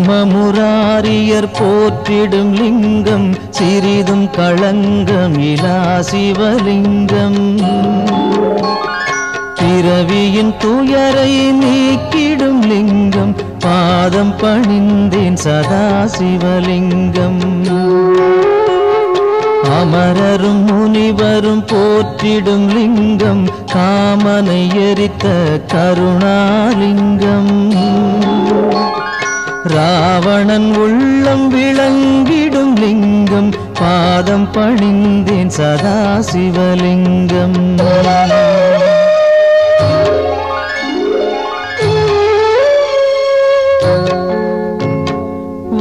பிரம்மமுராரியர் போற்றிடும் லிங்கம் சிறிதும் களங்கம் இலா சிவலிங்கம். பிறவியின் துயரை நீக்கிடும் லிங்கம் பாதம் பணிந்தேன் சதா சிவலிங்கம். அமரரும் முனிவரும் போற்றிடும் லிங்கம் காமனை எரித்த கருணாலிங்கம். ராவணன் உள்ளம் விளங்கிடும் லிங்கம் பாதம் பணிந்தேன் சதா சிவலிங்கம்.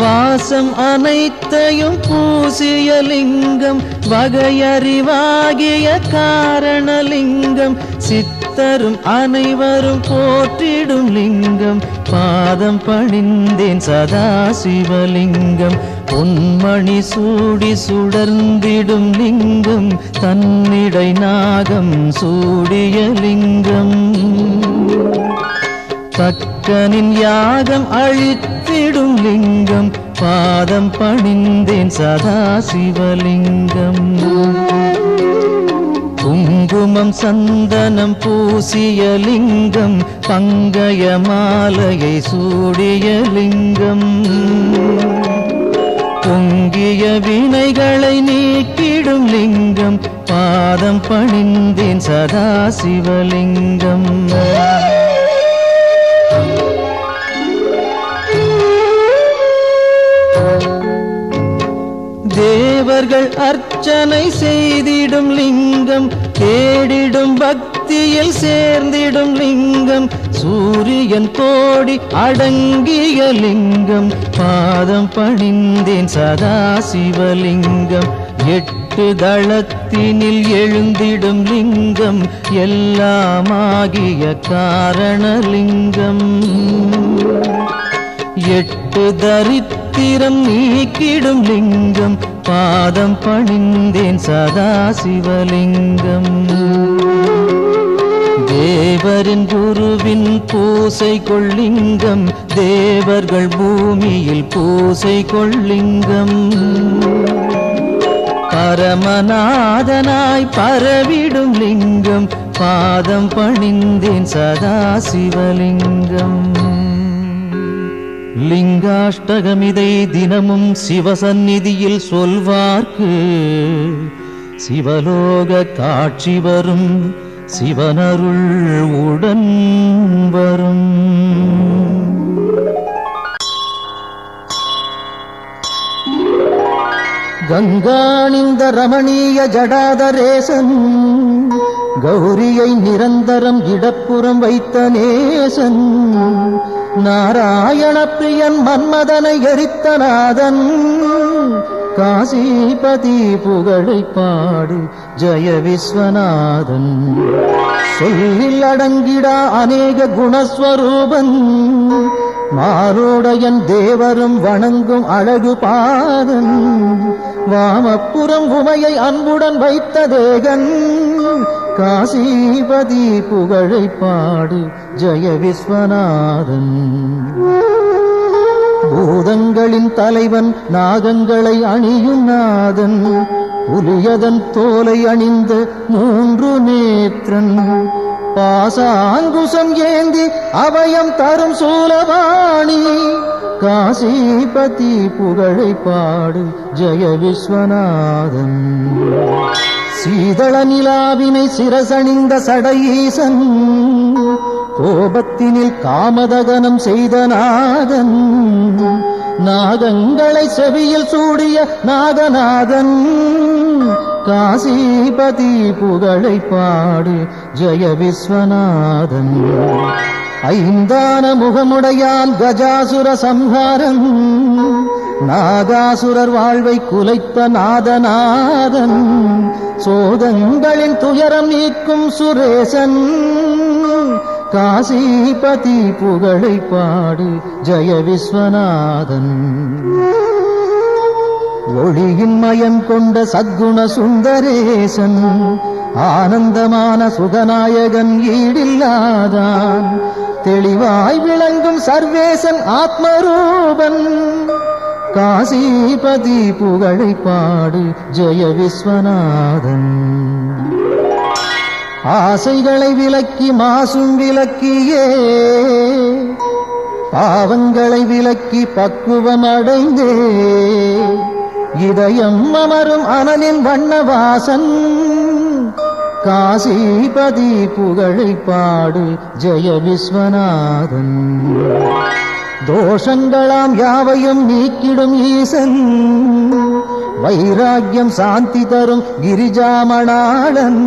வாசம் அனைத்தையும் பூசிய லிங்கம் வகையறிவாகிய காரணலிங்கம். சித்தரும் அனைவரும் போற்றிடும் லிங்கம் பாதம் பணிந்தேன் சதா சிவலிங்கம். பொன்மணி சூடி சுடர்ந்திடும் லிங்கம் தன்னிடை நாகம் சூடிய லிங்கம். தக்கனின் யாகம் அழித்திடும் லிங்கம் பாதம் பணிந்தேன் சதா சிவலிங்கம். குங்குமம் சந்தனம் பூசிய லிங்கம் பங்கய மாலையை சூடிய லிங்கம். பொங்கிய வினைகளை நீக்கிடும் லிங்கம் பாதம் பணிந்தேன் சதா சிவலிங்கம். தேவர்கள் அர்ச்சனை செய்திடும் லிங்கம் தேடிடும் பக்தியில் சேர்ந்திடும் லிங்கம். சூரியன் கோடி அடங்கிய லிங்கம் பாதம் பணிந்தேன் சதா சிவலிங்கம். 8 தளத்தினில் எழுந்திடும் லிங்கம் எல்லாமாகிய காரணலிங்கம். 8 தரித்திரம் நீக்கிடும் லிங்கம் பாதம் பணிந்தேன் சதா சிவலிங்கம். தேவரின் குருவின் பூசை கொள்ளிங்கம் தேவர்கள் பூமியில் பூசை கொள்ளிங்கம். பரமநாதனாய் பரவிடும் லிங்கம் பாதம் பணிந்தேன் சதா சிவலிங்கம். லிங்காஷ்டகமிதை தினமும் சிவசந்நிதியில் சொல்வார்க்கு சிவலோக காட்சி வரும் சிவனருள் உடன் வரும். கங்காணிந்த ரமணீய ஜடாதரேசன் கௌரியை நிரந்தரம் இடப்புறம் வைத்த நேசன். நாராயண பிரியன் மன்மதனை எரித்த நாதன் காசிபதி புகழை பாடு ஜெய விஸ்வநாதன். சொல்லில் அடங்கிடா அநேக குணஸ்வரூபன் மாரோடையன் தேவரும் வணங்கும் அழகு பாதன். வாமப்புறம் உமையை அன்புடன் வைத்த தேகன் காசிபதி புகழை பாடு ஜெய விஸ்வநாதன். பூதங்களின் தலைவன் நாகங்களை அணியும் நாதன் புலியதன் தோலை அணிந்த 3 நேத்திரன். பாசாங்குசம் ஏந்தி அபயம் தரும் சூலவாணி காசிபதி புகழை பாடு ஜெய விஸ்வநாதன். சீதள நிலாவினை சிரசணிந்த சடையீசன் கோபத்தினில் காமதகனம் செய்த நாதன். நாகங்களை செவியில் சூடிய நாகநாதன் காசிபதி புகழை பாடு ஜெய விஸ்வநாதன். ஐந்தான முகமுடையான் கஜாசுர சம்ஹாரன் நாகாசுரர் வாழ்வை குலைத்த நாதநாதன். சோதங்களின் துயரம் நீக்கும் சுரேசன் காசிபதி புகழை பாடு ஜெய விஸ்வநாதன். ஒளியின் மயம் கொண்ட சத்குண சுந்தரேசன் ஆனந்தமான சுகநாயகன் ஈடில்லாதான். தெளிவாய் விளங்கும் சர்வேசன் ஆத்மரூபன் காசிபதி புகழை பாடு ஜெய விஸ்வநாதன். ஆசைகளை விலக்கி மாசும் விலக்கியே பாவங்களை விலக்கி பக்குவம் அடைந்தே இதயம் அமரும் அனலின் வண்ணவாசன் காசிபதி புகழை பாடு ஜெய விஸ்வநாதன். தோஷங்களாம் யாவையும் நீக்கிடும் ஈசன் வைராக்கியம் சாந்தி தரும் கிரிஜாமணாளன்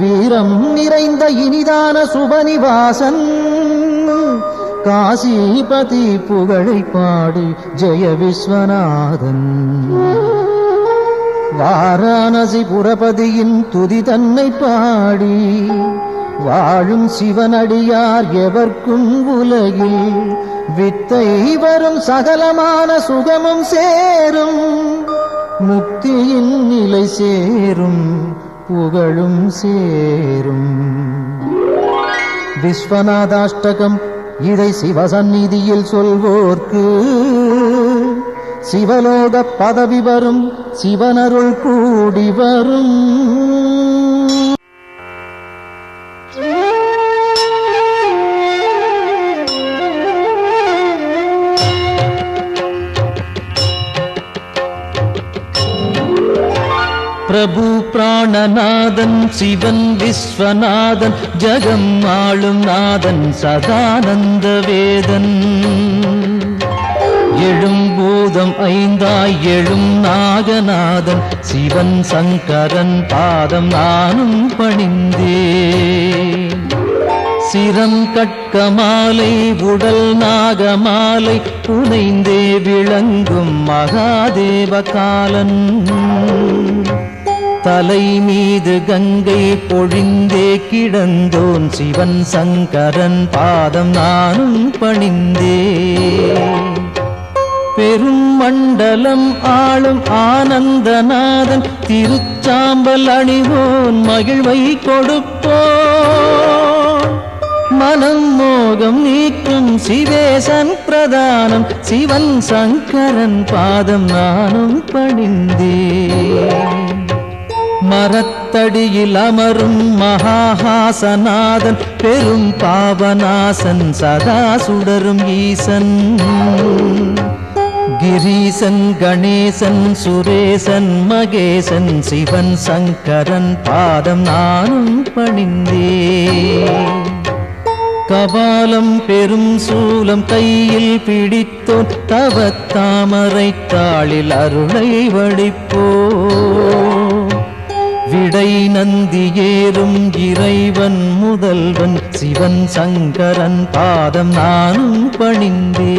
வீரம் நிறைந்த இனிதான சுபநிவாசன் காசிபதி புகழை பாடு ஜெய விஸ்வநாதன். வாரணாசி புரபதியின் துதி தன்னை பாடி வாழும் சிவனடியார் எவர்க்கும் உலகில் வித்தை வரும் சகலமான சுகமும் சேரும் முக்தியின் நிலை சேரும் புகழும் சேரும். விஸ்வநாதாஷ்டகம் இதை சிவசந்நிதியில் சொல்வோர்க்கு சிவலோக பதவி வரும் சிவனருள் கூடி வரும். பிரபு பிராணநாதன் சிவன் விஸ்வநாதன் ஜகம் ஆளும் நாதன் சதானந்த வேதன் எழும் பூதம் ஐந்தாய் எழும் நாகநாதன் சிவன் சங்கரன் பாதம் நானும் பணிந்தேன். சிரம் கட்கமாலை உடல் நாகமாலை புனைந்தே விளங்கும் மகாதேவ காலன் தலை மீது கங்கை பொழிந்தே கிடந்தோன் சிவன் சங்கரன் பாதம் நானும் பணிந்தே. பெரும் மண்டலம் ஆளும் ஆனந்தநாதன் திருச்சாம்பல் அணிவோன் மகிழ்வை கொடுப்போன் மனம் மோகம் நீக்கும் சிவேசன் பிரதானம் சிவன் சங்கரன் பாதம் நானும் பணிந்தே. மரத்தடியில் அமரும் மகாஹாசநாதன் பெரும் பாவநாசன் சதா சுடரும் ஈசன் கிரீசன் கணேசன் சுரேசன் மகேசன் சிவன் சங்கரன் பாதம் நானும் பணிந்தே. கபாலம் பெரும் சூலம் கையில் பிடித்தோன் தவத்தாமரை தாளில் அருளை வடிப்போ விடை நந்தி ஏறும் இறைவன் முதல்வன் சிவன் சங்கரன் பாதம் நானும் பணிந்தே.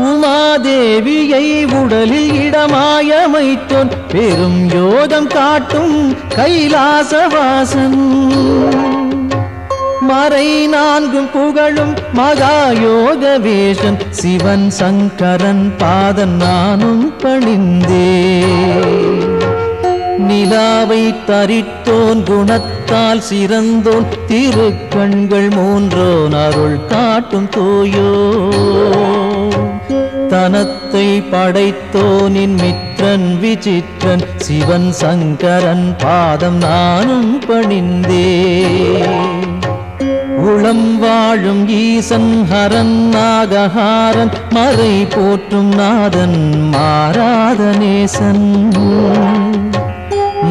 உமாதேவியை உடலில் இடமாயமைத்தோன் பெரும் யோகம் காட்டும் கைலாசவாசன் மறை நான்கும் புகழும் மகாயோக வேஷன் சிவன் சங்கரன் பாதம் நானும் பணிந்தே. நிலாவை தரித்தோன் குணத்தால் சிறந்தோன் திருக்கண்கள் மூன்றோன் அருள் காட்டும் தூயோ தனத்தை படைத்தோனின் மித்திரன் விசித்திரன் சிவன் சங்கரன் பாதம் நானும் பணிந்தே. உளம் வாழும் ஈசன் ஹரன் நாகஹாரன் மறை போற்றும் நாதன் மாறாத நேசன்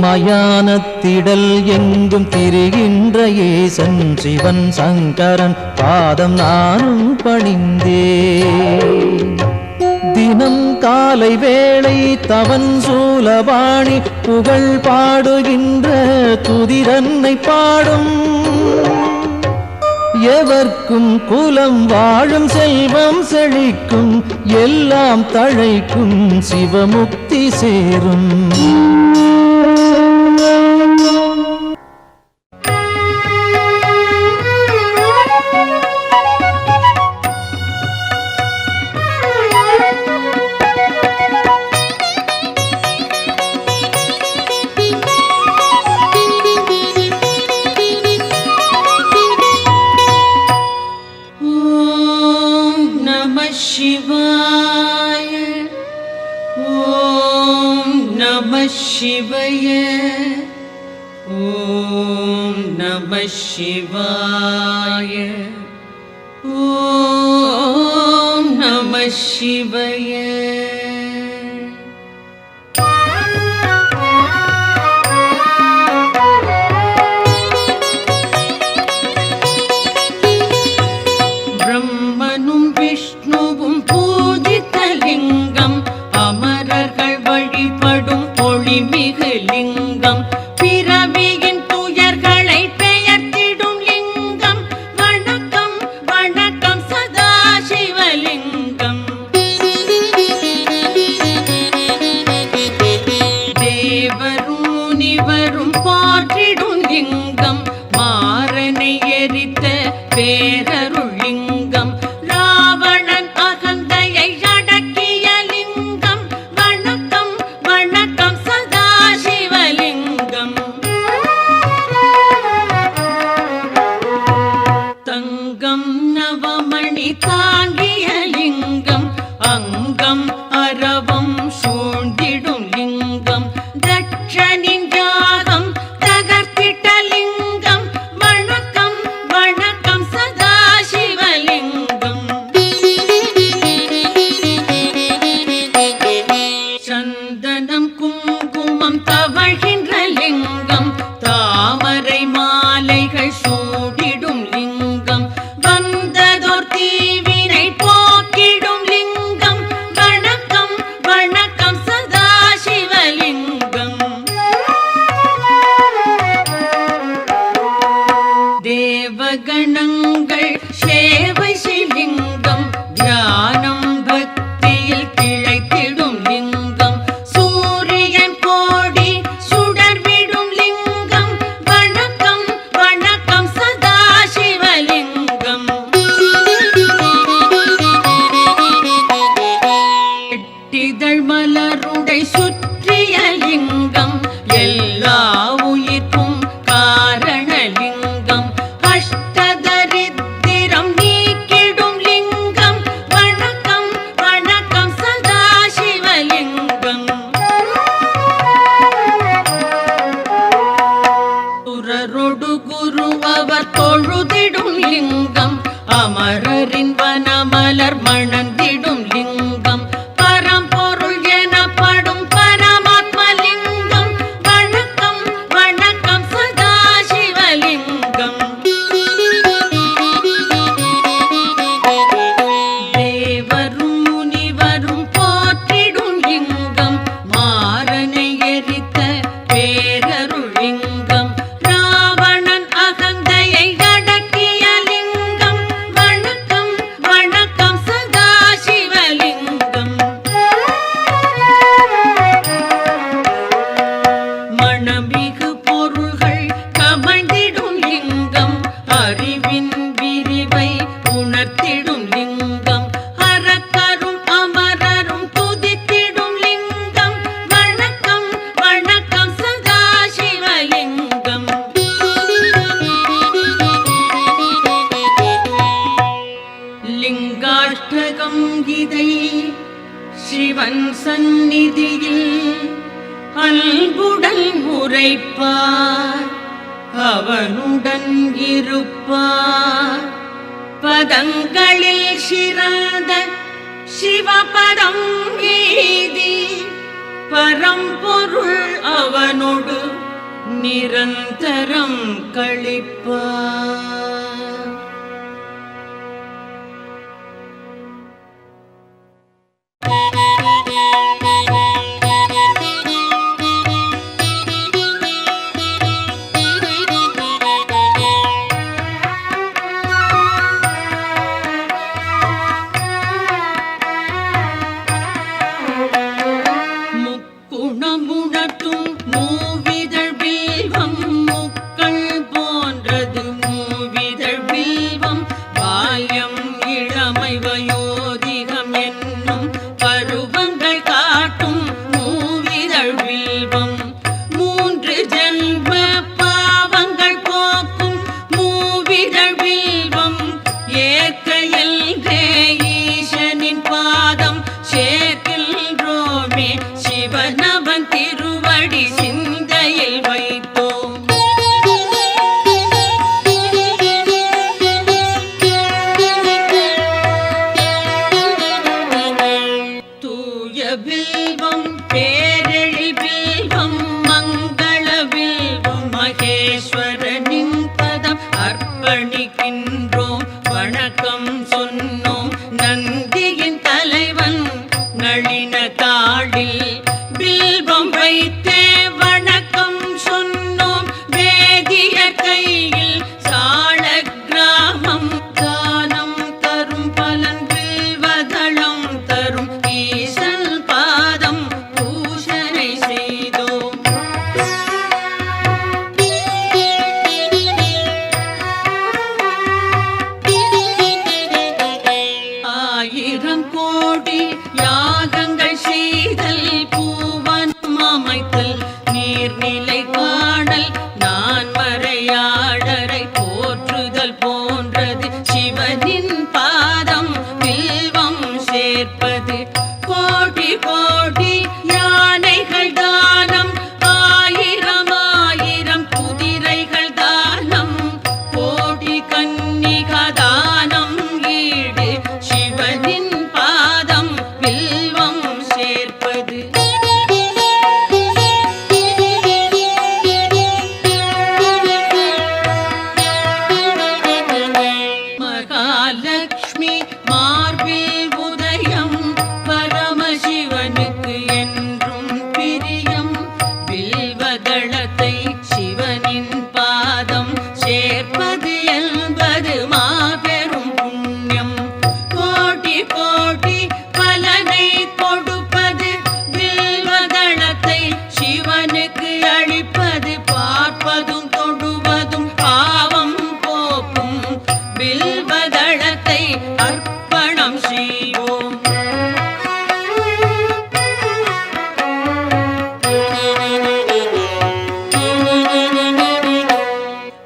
மயானத்திடல் எங்கும் திரிகின்ற ஏசன் சிவன் சங்கரன் பாதம் நானும் பணிந்தே. தினம் காலை வேளை தவன் சூலபாணி புகழ் பாடுகின்ற துதிரன்னை பாடும் எவர்க்கும் குலம் வாழும் செல்வம் செழிக்கும் எல்லாம் தழைக்கும் சிவமுக்தி சேரும். சிவாய. ஓம் நம சிவாய. ஓம் நம சிவாய. பிரம்மனும் விஷ்ணுவும் பூஜித்த லிங்கம், அமரர்கள் வழிபடும் ஒளிமிகு லிங்கம், பிறவியின் துயர்களை பெயர்த்திடும் லிங்கம். வணக்கம் வணக்கம் சதாசிவலிங்கம். தேவரும் முனிவரும் போற்றிடும் லிங்கம், மாறனை எரித்த பேரருள் லிங்கம், ராவணன் அகந்தையை அடக்கிய லிங்கம். வணக்கம் வணக்கம் சதாசிவலிங்கம். தங்கம் நவமணி தாங்கிய லிங்கம், அங்கம் அரவம் சூழ்ந்திடும் லிங்கம், தட்சனின் யாகம் தகர்த்திட்ட லிங்கம். வணக்கம் வணக்கம் சதாசிவலிங்கம். சந்தனம் குங்குமம் தவழ்கின்ற லிங்கம், தாமரை மாலைகள் சூடிடும் லிங்கம், வந்ததோர் தீவினை போக்கிடும் லிங்கம். வணக்கம் வணக்கம் சதாசிவலிங்கம். தேவகணங்கள் சேவை சிலிங்கம், தியானம் பக்தியில் திளைத்திடும் லிங்கம், சூரியன் கோடி சுடர்விடும் லிங்கம். வணக்கம் வணக்கம் சதாசிவலிங்கம். எட்டிதழ் மலருடை சுற்றிய லிங்கம், எல்லா உயிர்க்கும் காரணலிங்கம், அஷ்டதரித்திரம் நீக்கிடும் லிங்கம். வணக்கம் வணக்கம் சதாசிவலிங்கம். சுரரொடு குரு அவர் தொழுதிடும் லிங்கம், அமரரின் வனமலர் மணந்திடும் லிங்கம், பரம்பொருள் எனப்படும் பரமாத்மலிங்கம். வணக்கம் வணக்கம் சதாசிவலிங்கம். தேவரும் முனிவரும் போற்றிடும் லிங்கம், மாறனை எரித்த பேரருள் லிங்கம், ராவணன் அகந்தையை அடக்கிய லிங்கம். வணக்கம் வணக்கம் சதாசிவலிங்கம். மணமிகு பொருள்கள் கமழ்ந்திடும் லிங்கம், அறிவின் விரிவை உணர்த்திடும் லிங்கம், அரக்கரும் அமரரும் துதித்திடும் லிங்கம். வணக்கம் வணக்கம் சதாசிவலிங்கம். லிங்காஷ்டகம் இதை சிவன் சந்நிதியில் அன்புடன் உரைப்பார், அவனுடன் இருப்பார். பதங்களில் சிறந்த சிவபதம் ஏதி, பரம்பொருள் அவனோடு நிரந்தரம் கழிப்பார். முக்குணமுணர்த்தும் மூவிதழ் வில்வம், முக்கள் போன்றது மூவி நீர்நிலை காணல் நான் மறையாடரை போற்றுதல் போன்றது சிவனின் பாதம் வில்வம் சேர்ப்பது கோடி கோடி யானைகள் தானம் ஆயிரம் ஆயிரம் குதிரைகள் தானம் கோடி கன்னிகா தானம் ஈடு சிவனின் பாதம் வில்வம் சேர்ப்பது மகாலட்சுமி மார்பில் உதயம் பரமசிவனுக்கு என்றும் பிரியம் வில்வதளத்தை சிவனின் பாதம் சேர்ப்பது என்பது மாபெரும் புண்ணியம் கோடி கோடி பலனை கொடுப்பது வில்வதளத்தை சிவனுக்கு அளிப்பது பார்ப்பதும் தொடுவதும் பாவம் போக்கும் வில்வதளத்தை அர்ப்பணம் செய்வோம்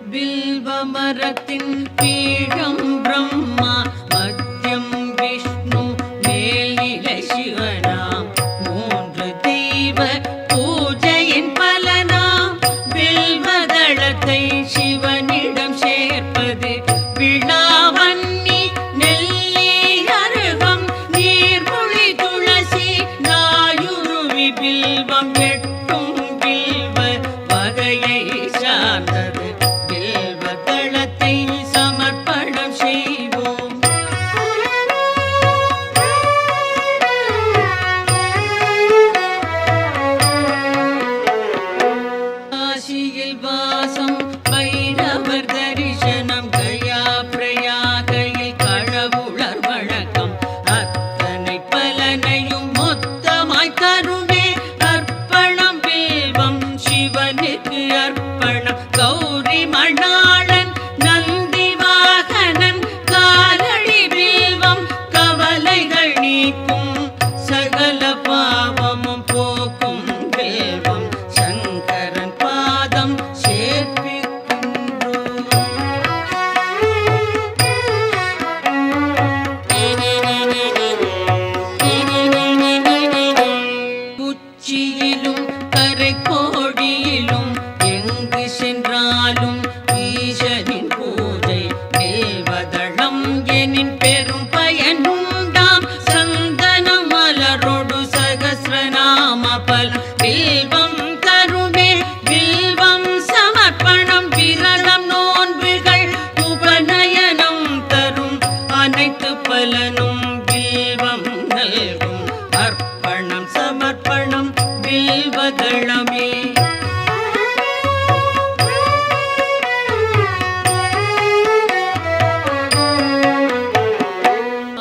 வில்வ மரத்தின் பீடம் பிரம்மா மத்தியம் விஷ்ணு மேல்நிலை சிவனாம் மூன்று தெய்வ பூஜையின் பலனாம் வில்வதளத்தை சிவனிடம் சேர்ப்பது விழாவன்னி நெல்லி அருகம் நீர்மொழி துளசி நாயுருவி பில்வம் எட்டும் வில்வ வகையை சார்ந்தது வில்வதளத்தை சமர்ப்பணம் செய்வோம் காசியில் வாசம் பைரவர் தரிசனம் கயா பிரயாகையில் கடவுளர் வழக்கம் அத்தனை பலனையும் மொத்தமாய் தருவே அர்ப்பணம் வில்வம் சிவனுக்கு அர்ப்பணம் கௌரி மணாளன் நந்தி வாகனன் காலடி வில்வம் கவலைகள் நீக்கும் சகல பாவமும் போக்கும் வில்வம் சங்கரன் பாதம் சேர்ப்பிக்கின்றோம் உச்சியிலும் கரைக்கோடியிலும் எங்கு சென்றாலும் ஈசனின் பூஜை வில்வதளம் எனின் பெரும் பயனுண்டாம் சந்தனம் மலரோடு சகஸ்ரநாம பல வில்வம் தருமே வில்வம் சமர்ப்பணம் விரதம் நோன்புகள் உபநயனம் தரும் அனைத்து பலனும் வில்வம் நல்கும் அர்ப்பணம் சமர்ப்பணம் வில்வதளமே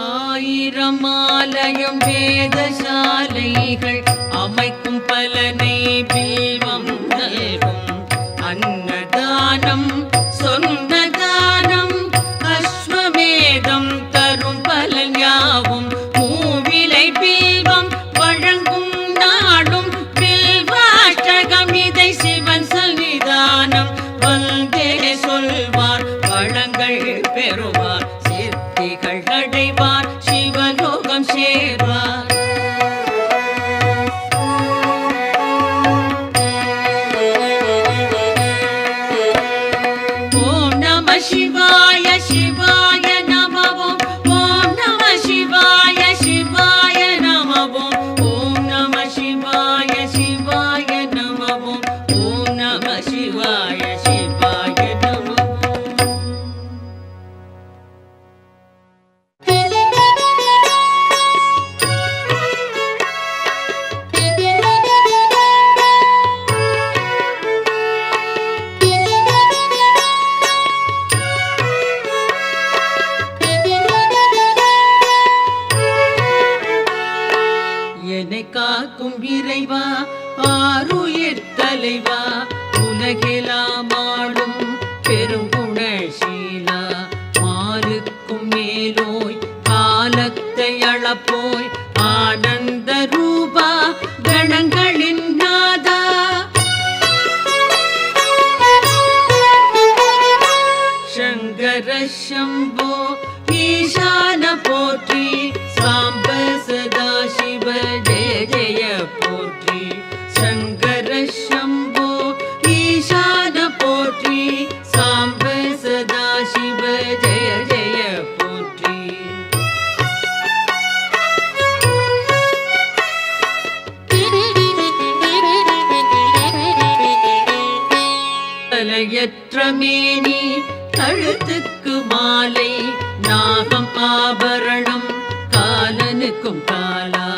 ஆயிரம் ஆலயம் வேதசாலைகள் அமைக்கும் பலனை வில்வம் நல்கும் அன்னதானம் சொன்ன தானம் அஸ்வமேதம் தரும் பலன் யாவும் மூவிலை வில்வம் வழங்கும் நாடும் வில்வாஷ்டகம் இதை சிவன் சன்னிதானம் வந்தே சொல்வார் வளங்கள் பெறுவார் சித்திகள் அடைவார் சிவலோகம் சேர்வார் ஓம் நம சிவாய சிவாய நமவோம் ஓம் நம சிவாய சிவாய நமவோம் ஓம் நம சிவாய சிவாய நமவோம் ஓம் நம சிவாய சிவாய நமவோம் என்னை காக்கும் இறைவா ஆருயிர் தலைவா உலகெல்லாம் ஆளும் பெருங்குணசீலா மாலுக்கும் மேலோய் காலத்தை அளப்போய் ஆனந்த ரூபா கணங்களின் நாதா शम्भो ईशान पोट्रि साम्ब सदा शिव जय जय पोट्रि शङ्कर शम्भो ईशान पोट्रि साम्ब सदा शिव जय जय पोट्रि தலையற்ற மேனி கழுத்துக்கு மாலை நாகம் ஆபரணம் காலனுக்கும் காலா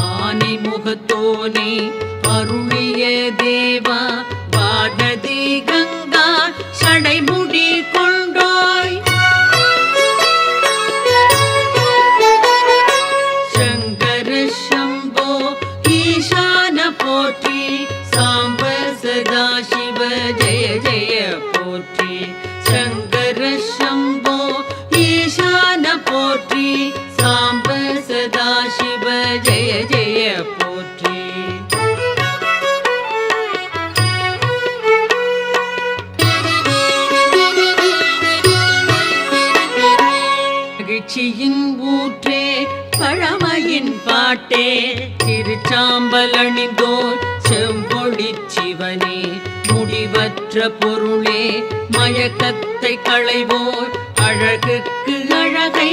ஆனை முகத்தோனே அருளிய தேவா வானதி கங்கா சடைமுடி கொண்டோய் சங்கர சம்போ ஈசான போற்றி சாம்ப சதா சிவ ஜெய ஜெய போற்றி शङ्कर शम्भो ईशान पोट्रि साम्ब सदा शिव जय जय पोट्रि மகிழ்ச்சியின் ஊற்றே பழமையின் பாட்டே திருச்சாம்பலணிந்தோர் செம்பொழிச் சிவனே முடிவற்ற பொருளே மயக்கத்தை களைவோர் அழகுக்கு அழகை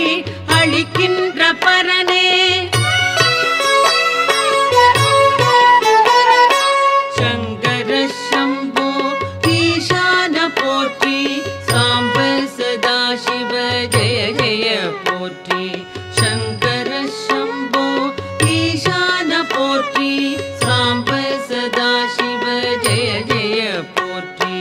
அளிக்கின்ற பரனே சங்கர சம்போ ஈசான போற்றி சாம்ப சதா சிவ ஜெய ஜெய போற்றி சங்கர சம்போ ஈசான போற்றி சாம்ப சதா சிவ ஜெய ஜெய போற்றி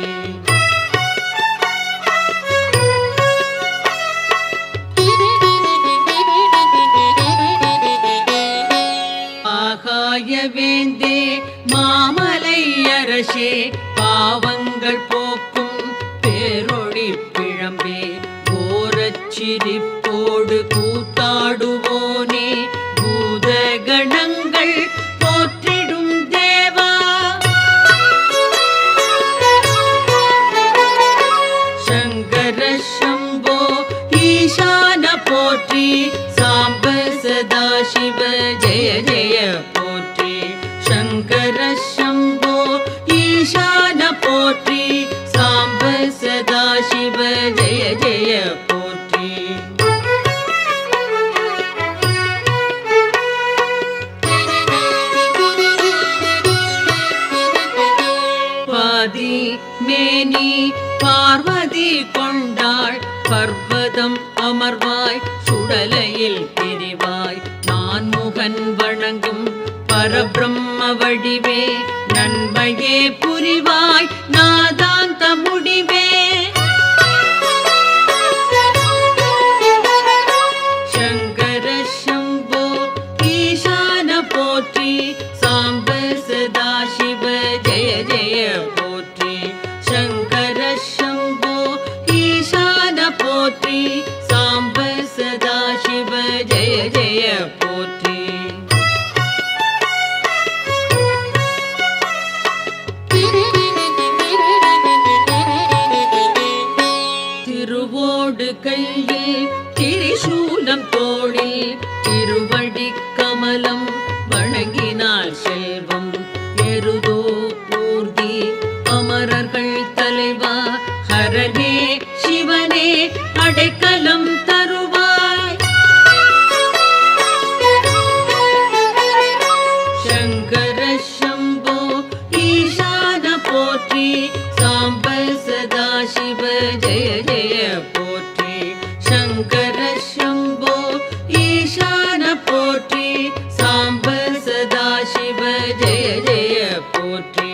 வேந்தே மாமலை அரசே பாவங்கள் போக்கும் பேரொளி பிழம்பே கோரச்சிரிப்போடு கூத்தாடுவோனே பூத கணங்கள் போற்றிடும் தேவா சங்கர சம்போ ஈசான போற்றி சாம்ப சதா சிவ ஜெய ஜெய போற்றி शङ्कर शम्भो ईशान पोट्रि साम्ब सदा शिव जय जय पोट्रि पादी मेनी பார்வதி கொண்டாள் பர்வதம் அமர்வாய் சுடலையில் பிரிவாய் நான்முகன் வணங்கும் பரபிரம்ம வடிவே நன்மையே புரிவாய் நாதாந்த முடிவே சங்கர சம்போ ஈசான போற்றி சாம்ப சதா சிவ ஜெய ஜெய போற்றி சங்கர சம்போ ஈசான போற்றி சாம்ப சதா சிவ ஜெய ஜெய போற்றி திருவோடு கையில் திரிசூலம் தோளில் திருவடி கமலம் வணங்கினால் செல்வம் எருதோ ஊர்தி அமரர்கள் தலைவா ஹரனே சிவனே அடைக்கலம் தருவாய் சங்கர சம்போ ஈசான போற்றி சாம்ப சதா சிவ ஜெய ஜெய போற்றி சங்கர சம்போ ஈசான போற்றி சாம்ப சதா சிவ ஜெய ஜெய போற்றி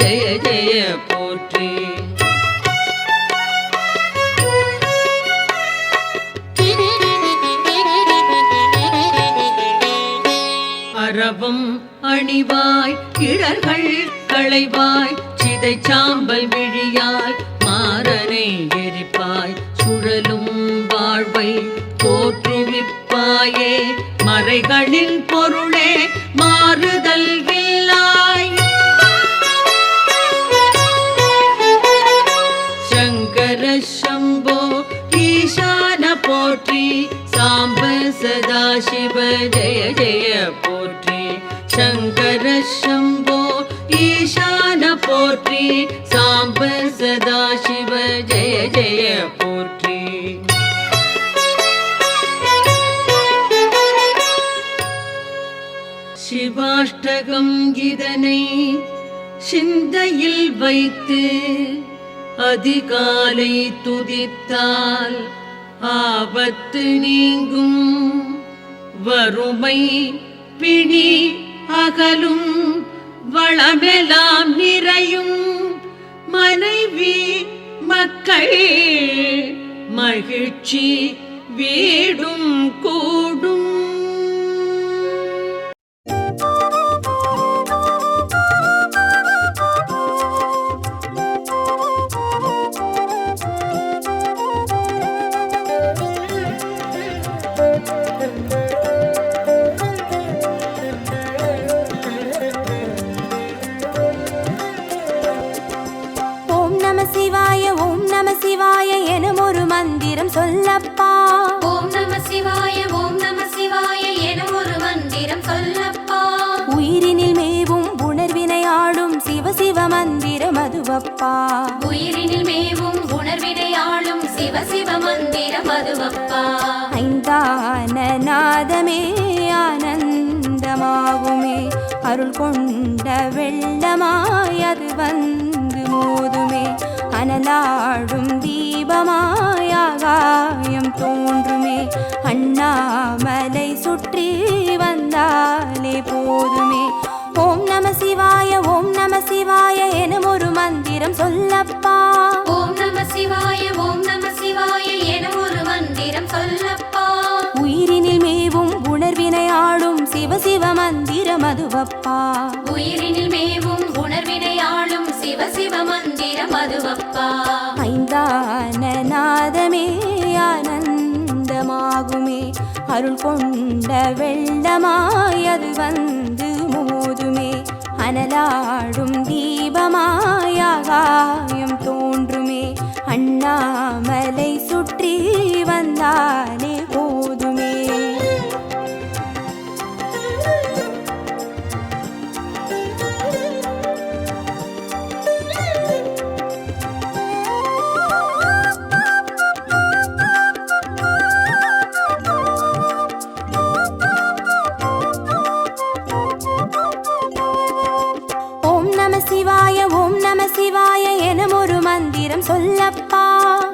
ஜய ஜய போற்றி. அரவம் அணிவாய் இடர்கள் களைவாய் சிதை சாம்பல் விழியாய் மாறனை எரிப்பாய் சுழலும் வாழ்வை தோற்றுவிப்பாயே மறைகளின் பொருளே மாறுதல் இல்லாய். சங்கர சம்போ ஈசான போற்றி சாம்ப சதாசிவ ஜய ஜய போற்றி. சங்கர சம்போ ஈசான போற்றி சாம்ப சதாசிவ ஜய ஜய போற்றி. சிவாஷ்டகம் இதனை சிந்தையில் வைத்து அதிகாலை துதித்தால் ஆபத்து நீங்கும் வறுமை பிணி அகலும் வளமெல்லாம் நிறையும் மனைவி மக்கள் மகிழ்ச்சி வீடும் கூடும். சிவாய எனும் ஒரு மந்திரம் சொல்லப்பா. ஓம் நம சிவாய ஓம் நம சிவாய எனும் ஒரு மந்திரம் சொல்லப்பா. உயிரினில் மேவும் உணர்வினை ஆளும் சிவ சிவ மந்திரம் அதுவப்பா. உயிரினில் மேவும் உணர்வினை ஆளும் சிவ சிவ மந்திரம் அதுவப்பா. ஐந்தான நாதமே ஆனந்தமாகுமே அருள் கொண்ட வெள்ளமாய் அது வந்து மோதுமே அனலாடும் தீபமாய் ஆகாயம் தோன்றுமே அண்ணாமலை சுற்றி வந்தாலே போதுமே. ஓம் நம சிவாய எனும் ஒரு மந்திரம் சொல்லப்பா. ஓம் நம சிவாய ஓம் நம சிவாய எனும் ஒரு மந்திரம் சொல்லப்பா. உயிரினில் மேவும் உணர்வினை ஆளும் சிவ சிவ மந்திரம் அதுவப்பா. உயிரினில் மேவும் உணர்வினை ஆளும் சிவ சிவ மந்திரம் அதுவப்பா. ஐந்தான நாதமே ஆனந்தமாகுமே அருள் கொண்ட வெள்ளமாய் அது வந்து மோதுமே அனலாடும் தீபமாய் ஆகாயம் தோன்றுமே அண்ணாமலை சுற்றி வந்தாலே போதுமே. ஓம் நம சிவாய எனும் ஒரு மந்திரம் சொல்லப்பா.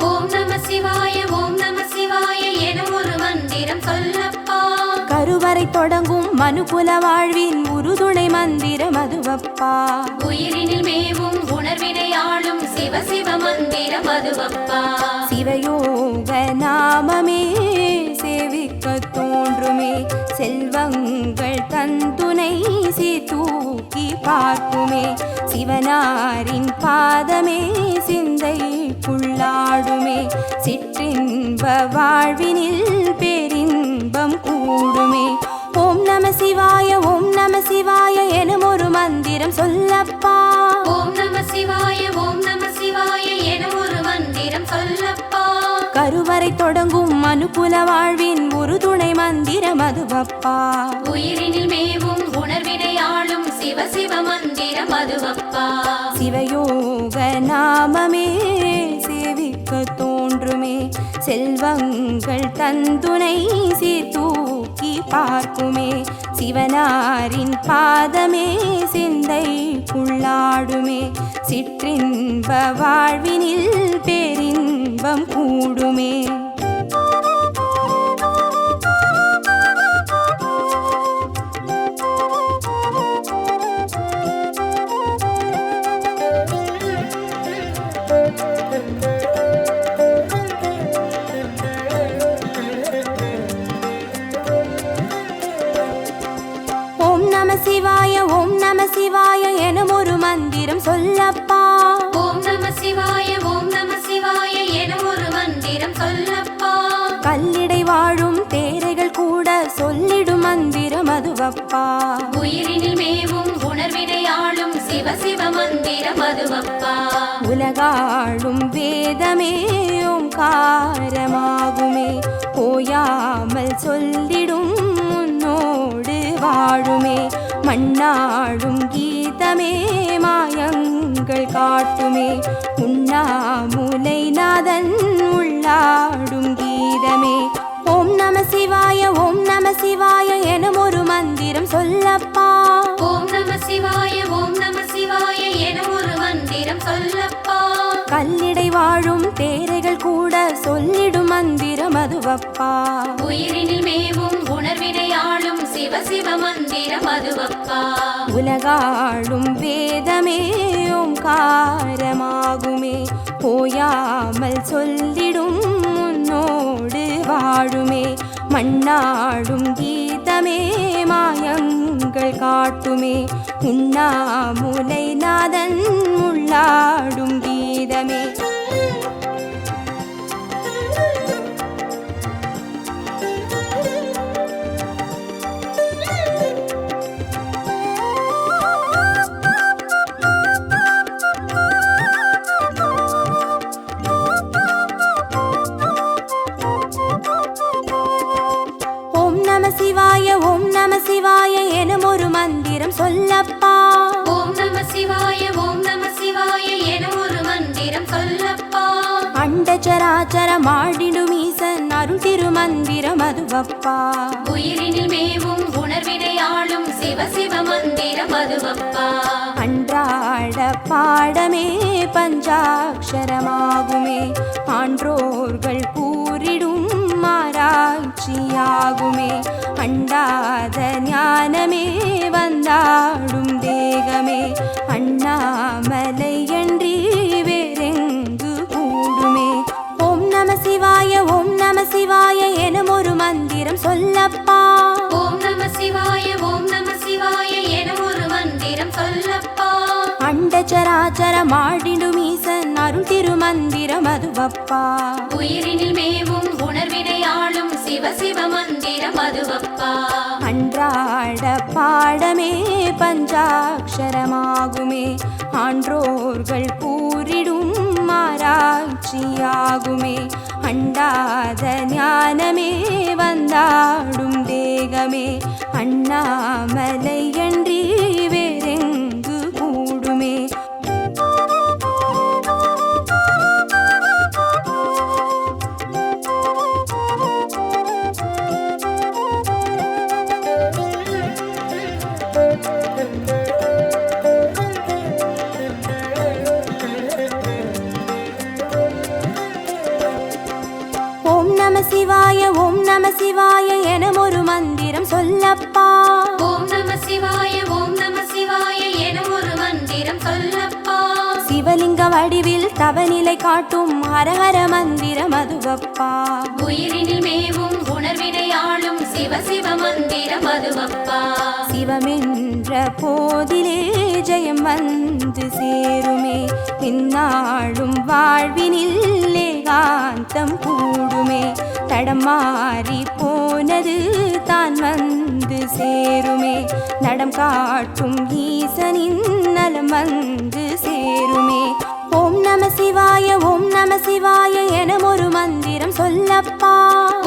ஓம் நம சிவாய ஓம் நம சிவாய எனும் ஒரு மந்திரம் சொல்லப்பா. கருவறை தொடங்கும் மனுகுல வாழ்வின் உறுதுணை மந்திரம் அதுவப்பா. உயிரினில் மேவும் உணர்வினை ஆளும் சிவ சிவ மந்திரம் அதுவப்பா. சிவயோக நாமமே சேவிக்க தோன்றுமே செல்வங்கள் தந்துணை தூக்கி பார்க்குமே சிவனாரின் பாதமே சிந்தைக்குள்ளாடுமே சிற்றின்ப வாழ்வினில் பேரின்பம் கூடுமே. ஓம் நம சிவாய எனும் ஒரு மந்திரம் சொல்லப்பா. ஓம் நம சிவாய ஓம் நம சிவாய எனும் ஒரு மந்திரம் சொல்லப்பா. கருவறை தொடங்கும் மனுகுல வாழ்வின் ஒரு துணை மந்திரம் அதுவப்பா. உயிரினில் மேவும் உணர்வினை ஆளும் சிவ சிவ மந்திரம் அதுவப்பா. சிவயோக நாமமே சேவிக்க தோன்றுமே செல்வங்கள் தந்துணை தூக்கி பார்க்குமே சிவனாரின் பாதமே சிந்தைக்குள்ளாடுமே சிற்றின்ப வாழ்வினில் பேரின்பம் கூடுமே. மதுவப்பா. உயிரினில் மேவும் உணர்வினை ஆளும் சிவ சிவ மந்திரம் அதுவப்பா. உலகாளும் வேதமே ஓங்காரமாகுமே, ஓயாமல் சொல்லிடும் உன்னோடு வாழுமே. மண்ணாடும் கீதமே மாயங்கள் காட்டுமே, உண்ணாமுலை நாதன் உள்ளாடும் கீதமே. ஓம் நம சிவாய ஓம் நம சிவாய எனும் ஒரு மந்திரம் சொல்லப்பா. ஓம் நம சிவாய ஓம் நம சிவாய எனும் ஒரு மந்திரம் சொல்லப்பா. கல்லிடை வாழும் தேரைகள் கூட சொல்லிடும் மந்திரம் அதுவப்பா. உயிரினில் மேவும் உணர்வினை ஆளும் சிவ சிவ மந்திரம் அதுவப்பா. உலகாளும் வேதமே ஓங்காரமாகுமே, ஓயாமல் சொல்லிடும் உன்னோடு வாழுமே. மண்ணாடும் கீதமே மாயங்கள் காட்டுமே, உண்ணாமுலை நாதன் உள்ளாடும் கீதமே. ஓம் நம சிவாய ஓம் நம சிவாய எனும் ஒரு மந்திரம் சொல்லப்பா. ஓம் நம சிவாய ஓம் நம சிவாய எனும் ஒரு மந்திரம் சொல்லப்பா. அண்டச்சராச்சரம் ஆடிடும் ஈசன் அருள் திருமந்திரம் அதுவப்பா. உயிரினில் மேவும் உணர்வினை ஆளும் சிவ சிவ மந்திரம் அதுவப்பா. அன்றாட பாடமே பஞ்சாட்சரமாகுமே, ஆன்றோர்கள் கூறிடும் ஆராய்ச்சியாகுமே. அண்டாத ஞானமே வந்தாடும் தேகமே, அண்ணாமலை என்றி வேறெங்கு கூடுமே. ஓம் நம சிவாய ஓம் நம சிவாய எனும் ஒரு மந்திரம் சொல்லப்பா. ஓம் நம சிவாய ஓம் நம சிவாய எனும் ஒரு மந்திரம் சொல்லப்பா. அண்டச்சராச்சரம் ஆடிடும் ஈசன் அருள் திருமந்திரம் அதுவப்பா. உயிரினில் மேவும் உணர்வினை ஆளும் சிவ சிவ மந்திரம் அதுவப்பா. அன்றாட பாடமே பஞ்சாட்சரமாகுமே, ஆன்றோர்கள் கூறிடும் ஆராய்ச்சியாகுமே. அண்டாத ஞானமே வந்தாடும் தேகமே, அண்ணாமலை என்றி வேறெங்கு கூடுமே. ஓம் நம சிவாய ஓம் நம சிவாய எனும் ஒரு மந்திரம் சொல்லப்பா. ஓம் நம சிவாய ஓம் நம சிவாய எனும் ஒரு மந்திரம் சொல்லப்பா. சிவலிங்க வடிவில் தவநிலை காட்டும் ஹரஹர மந்திரம் அதுவப்பா. உயிரினில் மேவும் உணர்வினை ஆளும் சிவ சிவ மந்திரம் அதுவப்பா. சிவமென்ற போதிலே ஜெயம் வந்து சேருமே, இந்நாளும் வாழ்வினில் ஏகாந்தம் கூடுமே. தடம் மாறி போனது தான் வந்து சேருமே, நடம் காட்டும் ஈசனின் நலம் வந்து சேருமே. ஓம் நம சிவாய ஓம் நம சிவாய எனும் ஒரு மந்திரம் சொல்லப்பா.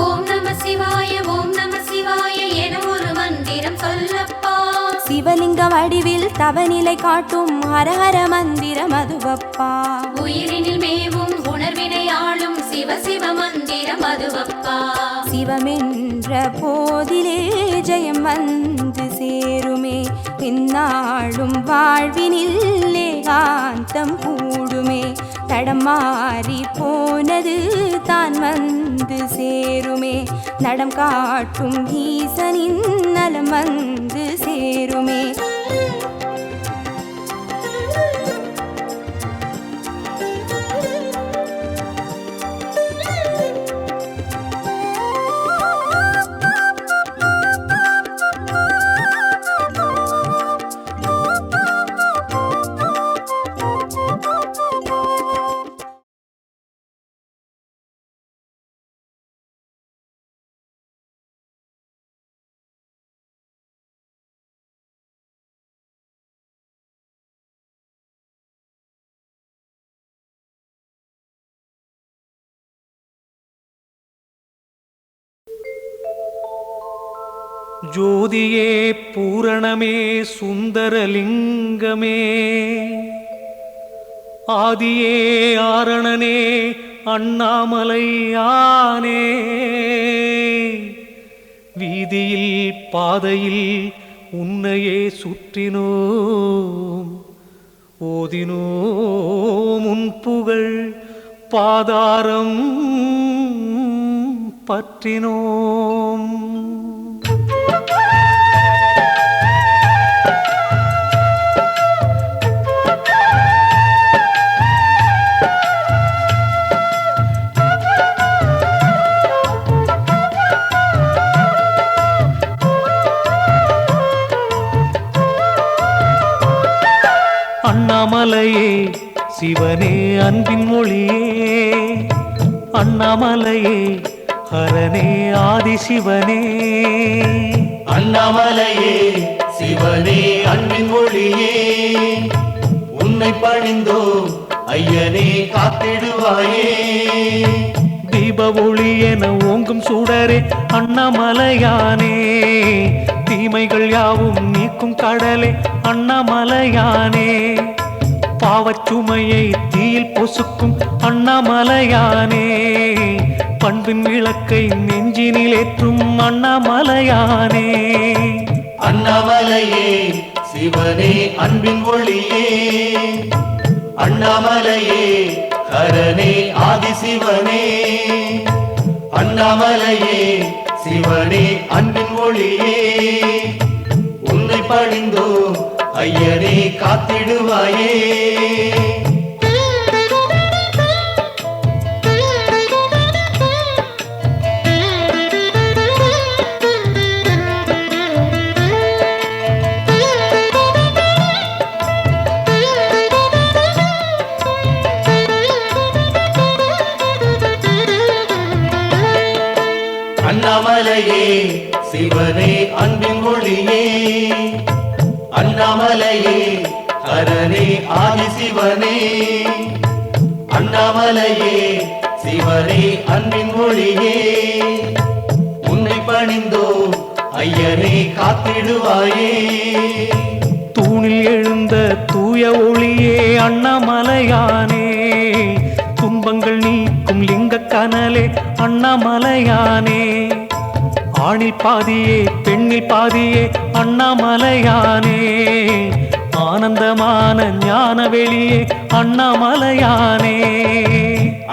ஓம் நம சிவாய ஓம் நம சிவாய எனும் ஒரு மந்திரம் சொல்லப்பா. சிவலிங்க வடிவில் தவநிலை காட்டும் ஹரஹர மந்திரம் அதுவப்பா. உயிரினில் மேவும் உணர்வினை ஆளும் சிவ சிவ மந்திரம் அதுவப்பா. சிவமென்ற போதிலே ஜெயம் வந்து சேருமே, இந்நாளும் வாழ்வினில் ஏகாந்தம் கூடுமே. தடம் மாறி போனது தான் வந்து சேருமே, நடம் காட்டும் ஈசனின் நலம் வந்து சேருமே. ஜோதியே பூரணமே சுந்தரலிங்கமே ஆதியே ஆரணனே அண்ணாமலையானே வீதியில் பாதையில் உன்னையே சுற்றினோம் ஓதினோம் உன் புகழ் பாதாரம் பற்றினோம். அண்ணாமலையே சிவனே அன்பின் மொழியே அண்ணாமலையே ஹரனே ஆதிசிவனே அண்ணாமலையே சிவனே அன்பின் மொழியே உன்னை பணிந்தோ ஐயனே காத்திடுவாயே தீப ஒளி என ஓங்கும் சுடரே அண்ணாமலையானே தீமைகள் யாவும் நீக்கும் கடலே அண்ணாமலையானே பாவச்சுமையை தீயில் பொசுக்கும் அண்ணாமலையானே பண்பின் விளக்கை நெஞ்சினில் ஏற்றும் அண்ணாமலையானே அண்ணாமலையே சிவனே அன்பின் ஒளியே அண்ணாமலையே ஹரனே ஆதிசிவனே அண்ணாமலையே சிவனே அன்பின் ஒளியே உன்னை பணிந்தோ ஐயனே காத்திடுவாயே அண்ணாமலையே சிவனே அன்பின் மொழியே அண்ணாமலையே ஹரனே ஆதிசிவனே அண்ணாமலையே சிவனே அன்பின் மொழியே உன்னை பணிந்தோ ஐயனே காத்திடுவாயே தூணில் எழுந்த தூய ஒளியே அண்ணாமலையானே துன்பங்கள் நீக்கும் லிங்க கனலே அண்ணாமலையானே ஆணில் பாதியே பெண்ணில் பாதியே அண்ணாமலையானே ஆனந்தமான ஞான வெளியே அண்ணாமலையானே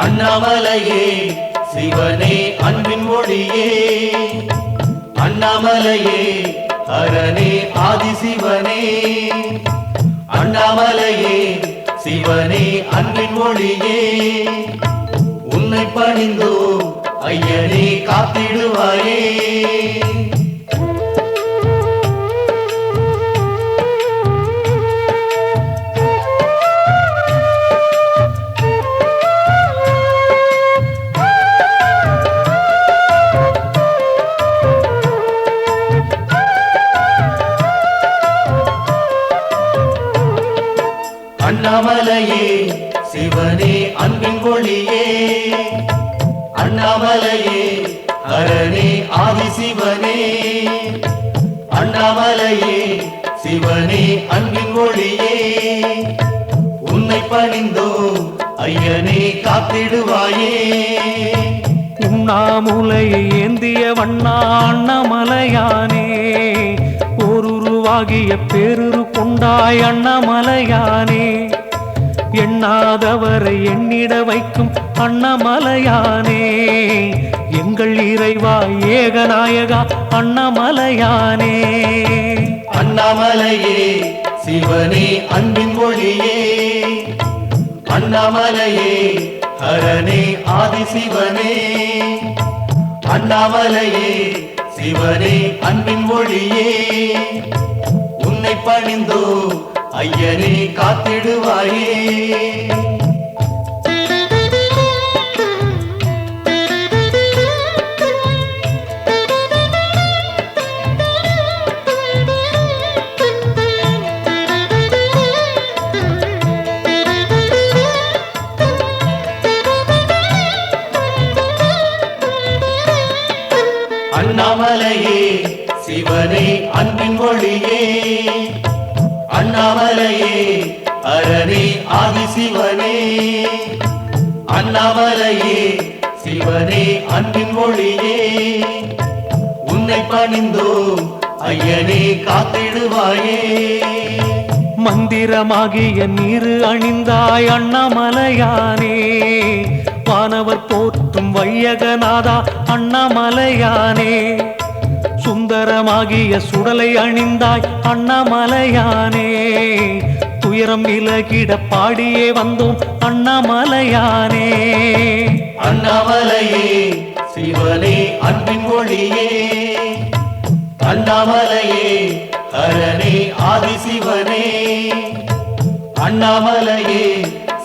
அண்ணாமலையே சிவனே அன்பின் மொழியே அண்ணாமலையே ஹரனே ஆதிசிவனே அண்ணாமலையே சிவனே அன்பின் மொழியே உன்னை பணிந்தோ ஐயனே காத்திடுவாயே அண்ணாமலையே சிவனே அன்பின் ஒளியே அண்ணாமலையே ஹரனே ஆதிசிவனே அண்ணாமலையே சிவனே அன்பின் ஒளியே உன்னை பணிந்தோ ஐயனே காத்திடுவாயே உண்ணாமுலையை ஏந்திய வண்ணா அண்ணாமலையானே ஓருருவாகிய பேருரு கொண்டாய் அண்ணாமலையானே எண்ணாதவரை எண்ணிட வைக்கும் அண்ணாமலையானே எங்கள் இறைவா ஏகநாயகா அண்ணாமலையானே அண்ணாமலையே சிவனே அன்பின் மொழியே அண்ணாமலையே ஹரனே ஆதிசிவனே அண்ணாமலையே சிவனே அன்பின் மொழியே உன்னை பணிந்தோ ஐயனே காத்திடுவாயே அண்ணாமலையே சிவனே அன்பின் ஒளியே அண்ணாமலையே அரணே ஆதிசிவனே அண்ணாமலையே சிவனே அன்பின் ஒளியே உன்னை பணிந்தோம் ஐயனே காத்திடுவாயே மந்திரமாகிய நீரு அணிந்தாய் அண்ணாமலையானே வானவர் போற்றும் வையகநாதா அண்ணாமலையானே சுந்தரமாகிய சுடலை அணிந்தாய் அண்ணாமலையானே துயரம் விலகிட பாடியே வந்தோம் அண்ணாமலையானே அண்ணாமலையே சிவனே அன்பின் ஒளியே அண்ணாமலையே அரணே ஆதிசிவனே அண்ணாமலையே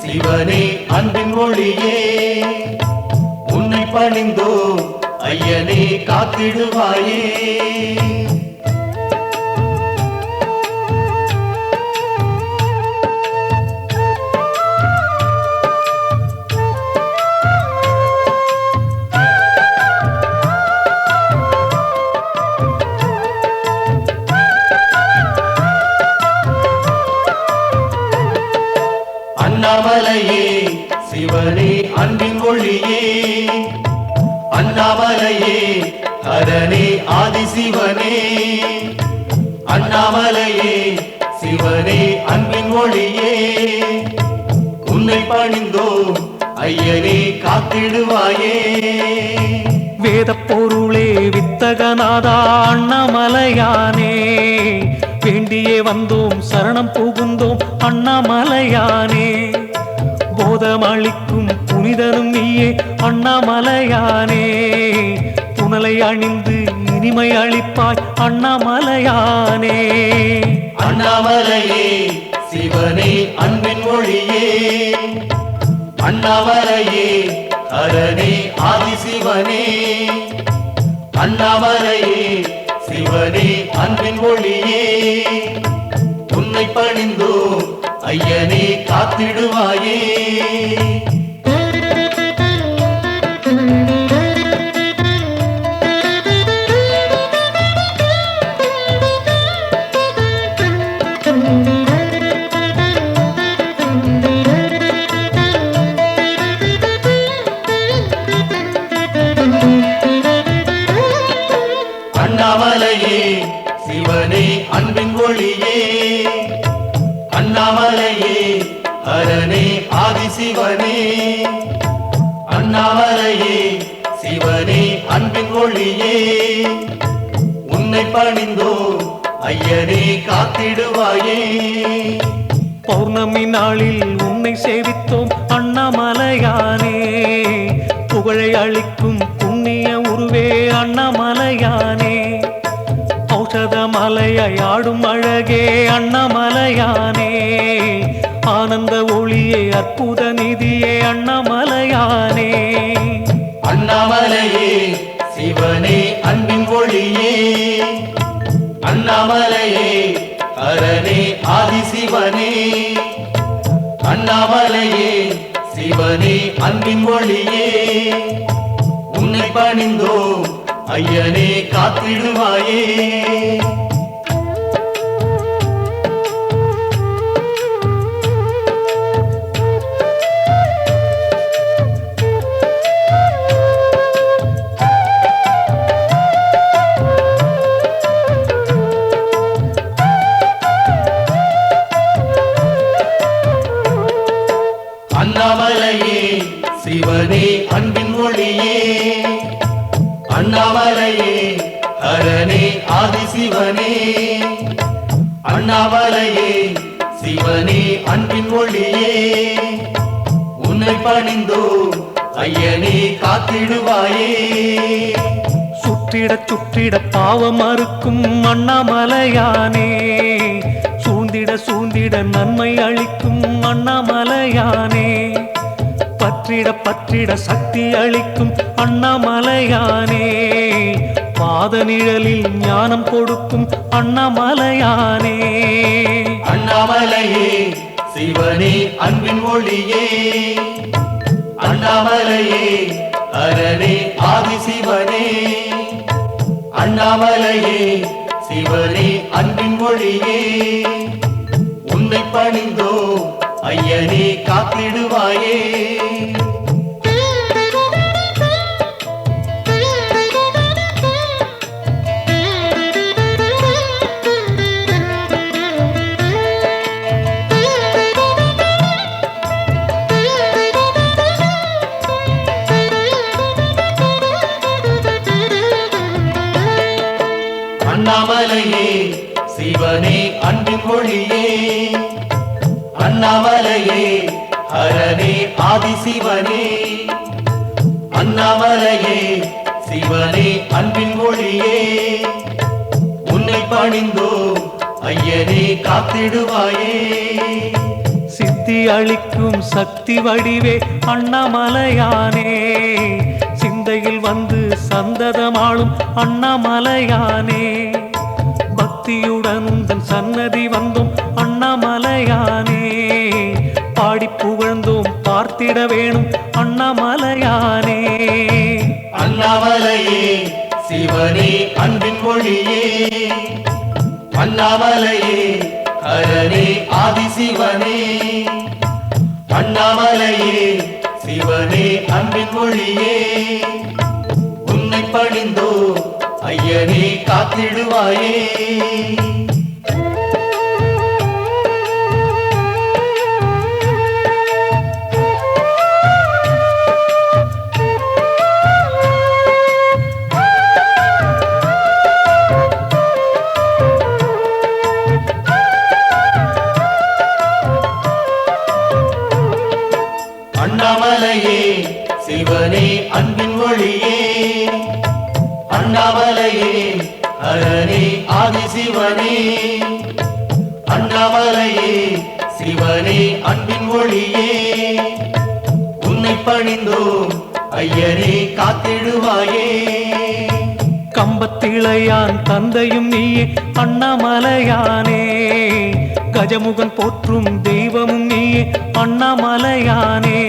சிவனே அன்பின் ஒளியே உன்னை பணிந்தோம் ஐயனே காத்திடுவாயே அண்ணாமலையே சிவனே அன்பின் ஒளியே அண்ணாமலையே அரணே ஆதிசிவனே அண்ணாமலையே சிவனே அன்பின் ஒளியே உன்னை பணிந்தோம் ஐயனே காத்திடுவாயே வேத பொருளே வித்தகநாதா அண்ணாமலையானே வேண்டியே வந்தோம் சரணம் புகுந்தோம் அண்ணாமலையானே போதமளிக்கும் புனிதனும் நீயே அண்ணாமலையானே புனலை அணிந்து இனிமை அளிப்பாய் அண்ணாமலையானே அண்ணாமலையே சிவனே அன்பின் ஒளியே அண்ணாமலையே அரணே ஆதிசிவனே அண்ணாமலையே சிவனே அன்பின் ஒளியே உன்னை பணிந்தோம் ஐயனே காத்திடுவாயே அண்ணாமலையே சிவனே அன்பின் ஒளியே அண்ணாமலையே அரணே ஆதிசிவனே அண்ணாமலையே சிவனே அன்பின் ஒளியே உன்னை பணிந்தோம் ஐயனே காத்திடுவாயே பௌர்ணமி நாளில் உன்னை சேவித்தோம் அண்ணாமலையானே புகழை அளிக்கும் புண்ணிய உருவே அண்ணாமலையானே ஔஷத மலையாடும் அழகே அண்ணாமலையானே ஆனந்த ஒளியே அற்புத நிதியே அண்ணாமலையானே அண்ணாமலையே சிவனே அன்பின் ஒளியே அண்ணாமலையே அரணே ஆதிசிவனே அண்ணாமலையே சிவனே அன்பின் ஒளியே உன்னை பணிந்தோம் ஐயனே காத்திடுவாயே அண்ணாமலையே சிவனே அன்பின் ஒளியே அண்ணாமலையே அரணே ஆதிசிவனே அண்ணாமலையே சிவனே அன்பின் ஒளியே உன்னை பணிந்தோம் ஐயனே காத்திடுவாயே சுற்றிட சுற்றிட பாவம் அறுக்கும் அண்ணாமலையானே சூழ்ந்திட சூழ்ந்திட நன்மை அளிக்கும் அண்ணாமலையானே பற்றிட பற்றிட சக்தி அளிக்கும் அண்ணாமலையானே பாத நிழலில் ஞானம் கொடுக்கும் அண்ணாமலையானே அண்ணாமலையே சிவனே அன்பின் ஒளியே அண்ணாமலையே அரணே ஆதிசிவனே அண்ணாமலையே சிவனே அன்பின் ஒளியே உன்னை பணிந்தோ ஐயனே காத்திடுவாயே அண்ணாமலையே சிவனே அன்பின் ஒளியே அண்ணாமலையே ஹரனே ஆதிசிவனே அண்ணாமலையே சிவனே அன்பின் ஒளியே உன்னை பணிந்தோ ஐயனே காத்திடுவாயே சித்தி அளிக்கும் சக்தி வடிவே அண்ணாமலையானே சிந்தையில் வந்து சந்ததமாளும் அண்ணாமலையானே பக்தியுடன் உந்தன் சன்னதி வந்தோம் அண்ணாமலையானே பாடி புகழ்ந்தோம் பார்த்திட வேணும் அண்ணாமலையானே அண்ணாமலையே சிவனே அன்பின் ஒளியே அண்ணாமலையே ஹரனே ஆதிசிவனே அண்ணாமலையே சிவனே அன்பின் ஒளியே உன்னை பணிந்தோ ஐயனே காத்திடுவாயே அண்ணாமலையே சிவனே அன்பின் ஒளியே அண்ணாமலையே ஹரனே ஆதிசிவனே அண்ணாமலையே சிவனே அன்பின் ஒளியே உன்னை பணிந்தோ ஐயனே காத்திடுவாயே கம்பத்திளையான் தந்தையும் நீயே அண்ணாமலையானே கஜமுகன் போற்றும் தெய்வமும் நீயே அண்ணாமலையானே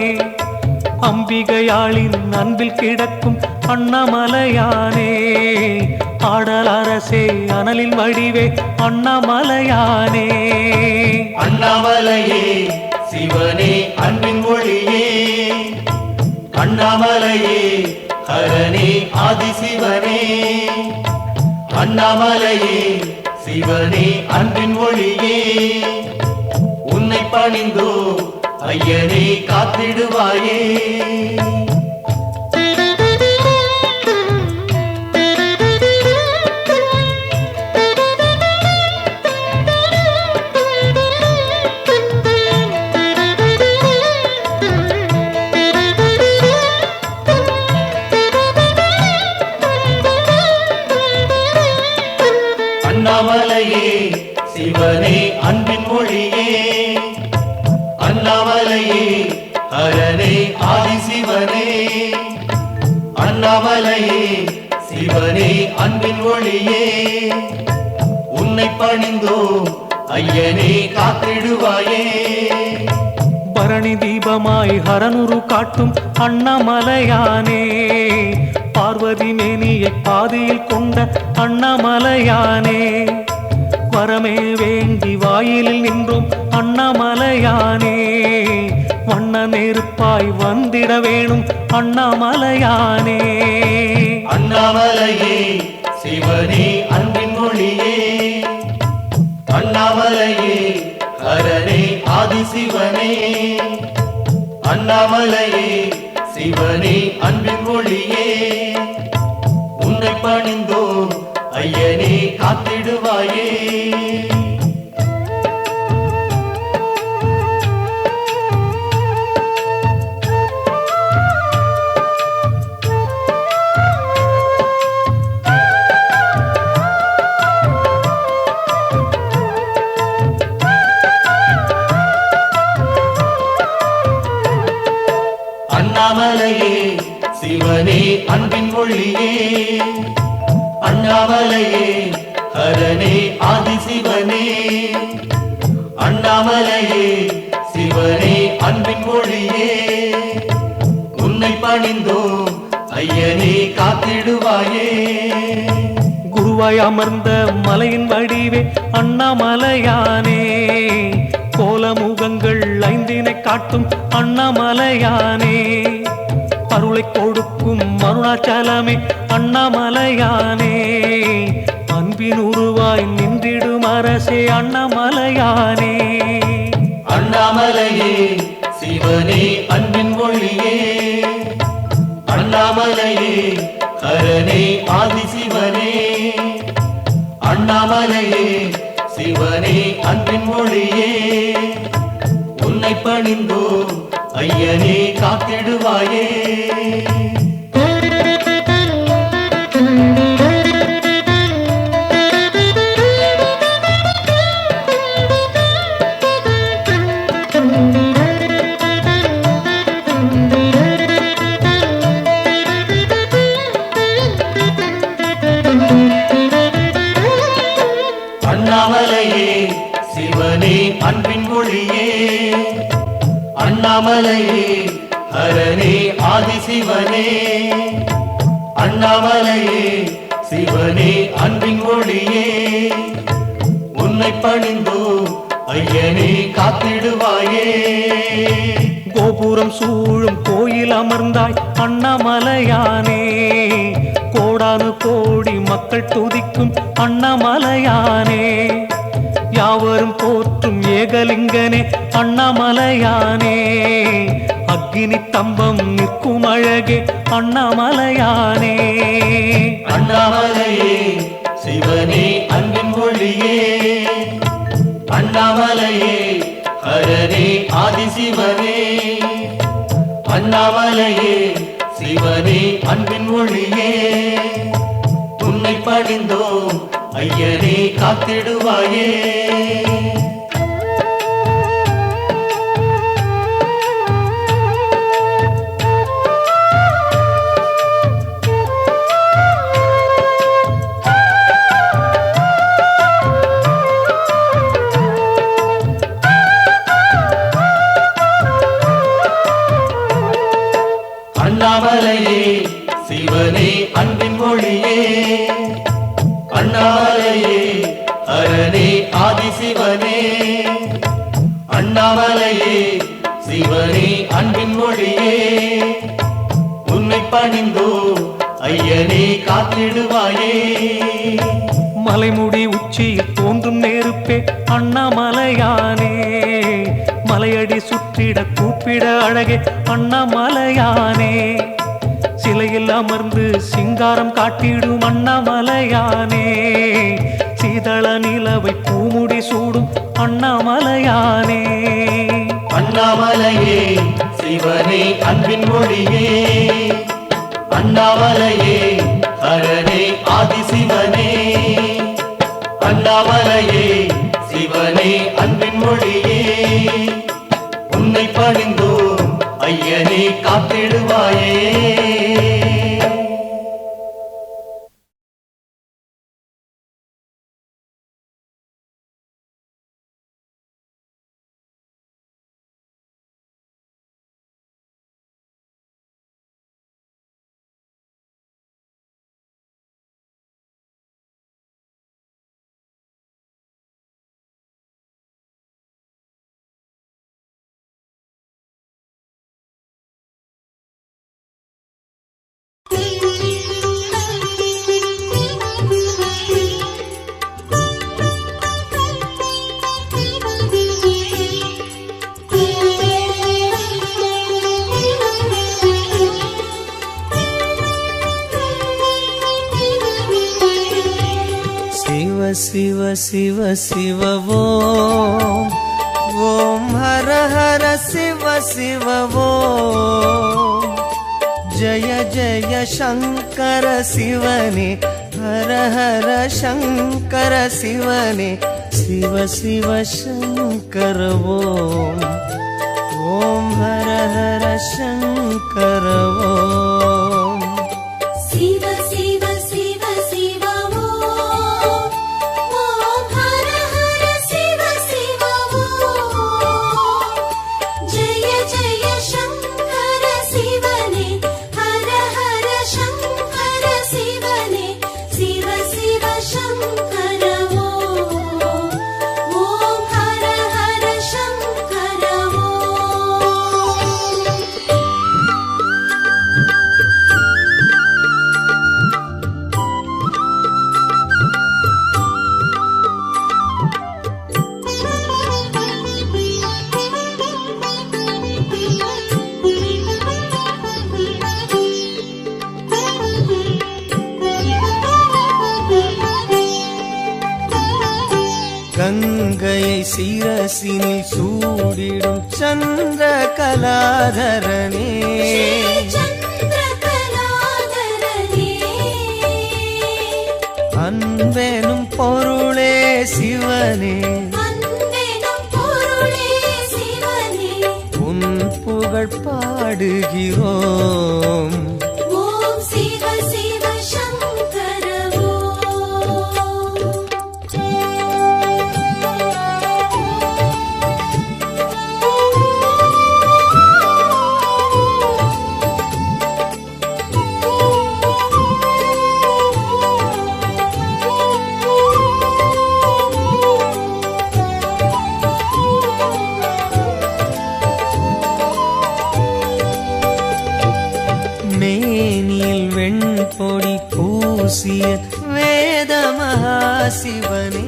அம்பிகையாளின் அன்பில் கிடக்கும் அண்ணாமலையானே ஆடல் அரசே அனலின் வடிவே அண்ணாமலையானே அண்ணாமலையே சிவனே அன்பின் ஒளியே அண்ணாமலையே ஹரனே ஆதிசிவனே அண்ணாமலையே சிவனே அன்பின் ஒளியே உன்னை பணிந்தோ ஐயனே காத்திடுவாயே அண்ணாமலையே சிவனே அன்பின் ஒளியே அண்ணாமலையே ஹரனே ஆதிசிவனே அண்ணாமலையே சிவனே அன்பின் ஒளியே உன்னை பணிந்தோ ஐயனே காத்திடுவாயே பரணி தீபமாய் ஹரனுரு காட்டும் அண்ணாமலையானே பார்வதி மேனியை பாதியில் கொண்ட அண்ணாமலையானே வரமே வேண்டி வாயிலில் நின்றோம் அண்ணாமலையானே வண்ண நெருப்பாய் வந்திட வேணும் அண்ணாமலையானே அண்ணாமலையே சிவனே அன்பின் ஒளியே அண்ணாமலையே ஹரனே ஆதிசிவனே அண்ணாமலையே சிவனே அன்பின் ஒளியே உன்னை பணிந்தோ ஐயனே காத்திடுவாயே அண்ணாமலையே சிவனே அன்பின் ஒளியே அண்ணாமலையே ஹரனே ஆதிசிவனே அண்ணாமலையே சிவனே அன்பின் ஒளியே உன்னை பணிந்தோ ஐயனே காத்திடுவாயே குருவாய் அமர்ந்த மலையின் வடிவே அண்ணாமலையானே, கோலமுகங்கள் ஐந்தினை காட்டும் அண்ணாமலையானே, அருளை கொடுக்கும் அருணாச்சலமே அண்ணாமலையானே, அன்பின் உருவாய் நின்றிடும் அரசே அண்ணாமலையானே. அண்ணாமலையே சிவனே அன்பின் ஒளியே, அண்ணாமலையே ஹரனே ஆதிசிவனே, அண்ணாமலையே சிவனே அன்பின் ஒளியே, உன்னை பணிந்தோ ஐயனே காத்திடுவாயே. அண்ணாமலையே சிவனே அன்பின் ஒளியே, அண்ணாமலையே ஹரனே ஆதிசிவனே, அண்ணாமலையே சிவனே அன்பின் ஒளியே, உன்னை பணிந்தோ ஐயனே காத்திடுவாயே. கோபுரம் சூழும் கோயில் அமர்ந்தாய் அண்ணாமலையானே, கோடானு கோடி மக்கள் துதிக்கும் அண்ணாமலையானே, யாவரும் போற்றும் ஏகலிங்கனே அண்ணாமலையானே, அக்கினி தம்பம் நிற்கும் அழகே அண்ணாமலையானே. அண்ணாமலையே சிவனே அன்பின் ஒளியே, அண்ணாமலையே ஹரனே ஆதிசிவனே, அண்ணாமலையே சிவனே அன்பின் ஒளியே, உன்னை பணிந்தோ ஐயனே காத்திடுவாயே. அண்ணாமலையே சிவனே அன்பின் ஒளியே, அண்ணாமலையே ஹரனே ஆதிசிவனே, அண்ணாமலையே சிவனே அன்பின் ஒளியே, உன்னை பணிந்தோ ஐயனே காத்திடுவாயே. மலைமுடி உச்சியில் தோன்றும் நெருப்பே அண்ணாமலையானே, மலையடி சுற்றிட கூப்பிட அழகே அண்ணாமலையானே, சிலையில் அமர்ந்து சிங்காரம் காட்டிடும் அண்ணாமலையானே, சீதள நிலவை பூமுடி சூடும் அண்ணாமலையானே. அண்ணாமலையே சிவனே அன்பின் ஒளியே, அண்ணாமலையே ஹரனே ஆதிசிவனே, அண்ணாமலையே சிவனே அன்பின் ஒளியே, உன்னை பணிந்தோ ஐயனே காத்திடுவாயே. शिव शिव शिव ओम ओम हर हर शिव शिव ओम जय जय शंकर शिवने हर हर शंकर शिवने शिव शिव शंकर ओम ओम हर हर शंकर ओम शिव शिव शिव शिव ओम हर हर शिव शिव ओम जय जय शंकर शिवने हर हर शंकर शिवने शिव शिव சிரசினில் சூடிடும் சந்திர கலாதரனே அன்பெனும் பொருளே சிவனே உன் புகழ் பாடுகிறோம். ஓம் சிவ சிவ சங்கர மேனியில் வெண்பொடி பூசிய வேத மகாசிவனே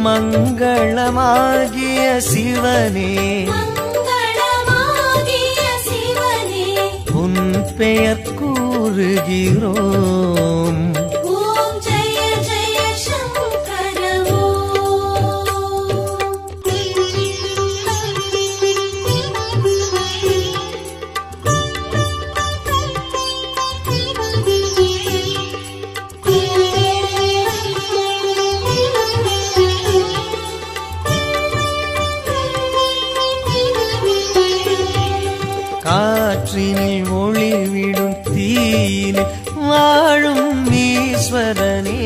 மங்களமாகிய சிவனே உன் பெயர் கூறுகிறோம். ஓம் ஜெய ஜெய சங்கர காற்றினில் ஒளிவிடும் தீயில் வாழும் ஈஸ்வரனே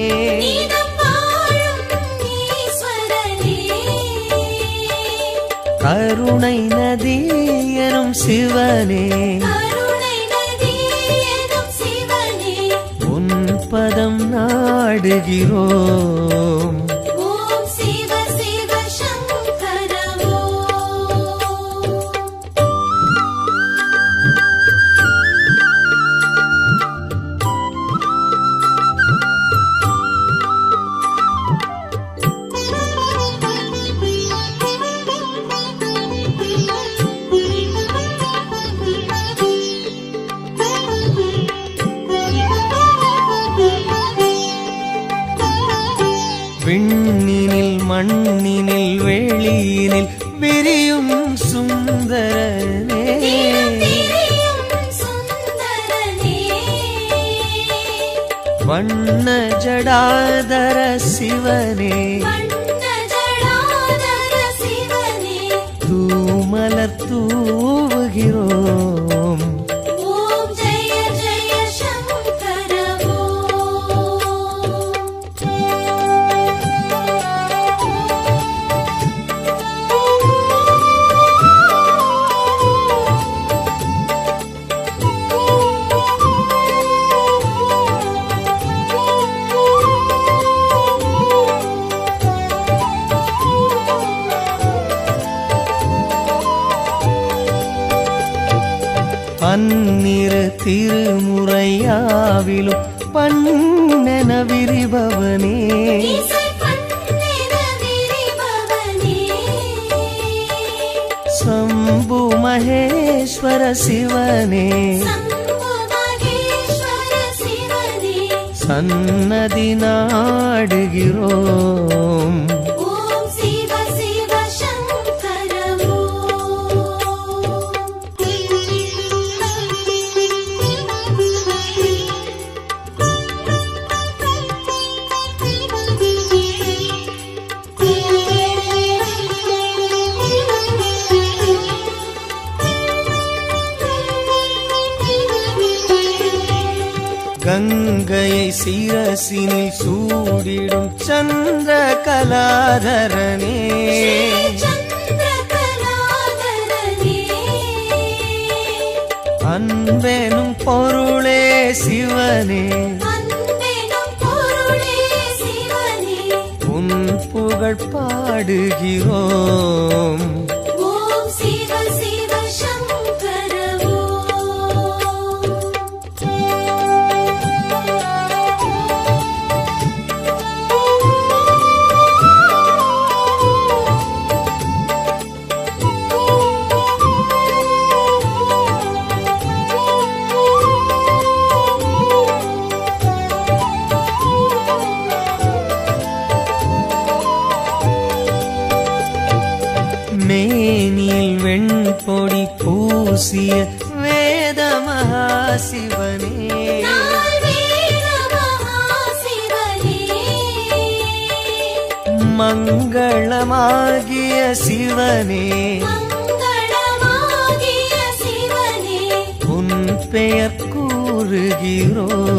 கருணை நதி எனும் சிவனே உன் பதம் நாடுகிறோம். ஓம் சிவ சிவ சங்கர விண்ணினில் மண்ணினில் வெளியினில் விரியும் சுந்தரனே வண்ண ஜடாதர சிவனே தூமலர் தூவுகிறோம். ஓம் ஜெய ஜெய சங்கர பன்னிரு திருமுறையாவிலும் பண்ணென விரிபவனே சம்பு மகேஸ்வர சிவனே சன்னதி நாடுகிறோம். ஓம் சிவ சிவ சங்கர கங்கையை சிரசினில் சூடிடும் சந்திர கலாதரனே அன்பெனும் பொருளே சிவனே உன் புகழ் பாடுகிறோம். ஓம் சிவ சிவ சங்கர மேனியில் வெண்பொடி பூசிய வேத மகாசிவனே மங்களமாகிய சிவனே உன் பெயர் கூறுகிறோம்.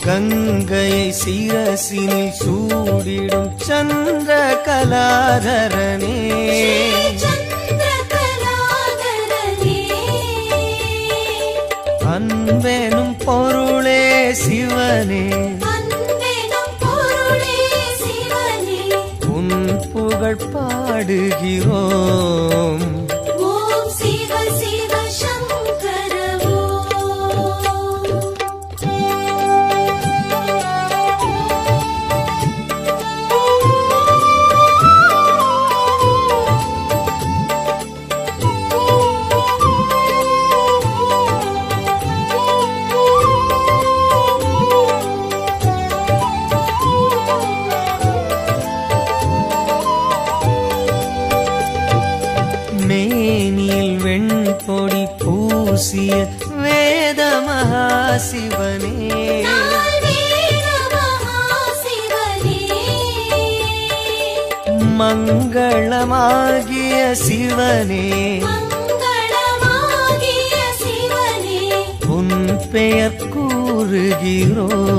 கங்கையை சிரசினில் சூடிடும் சந்திர கலாதரனே அன்பெனும் பொருளே சிவனே உன் புகழ் பாடுகிறோம். மேனியில் வெண்பொடி பூசிய வேத மகாசிவனே மங்களமாகிய சிவனே உன் பெயர் கூறுகிறோம்.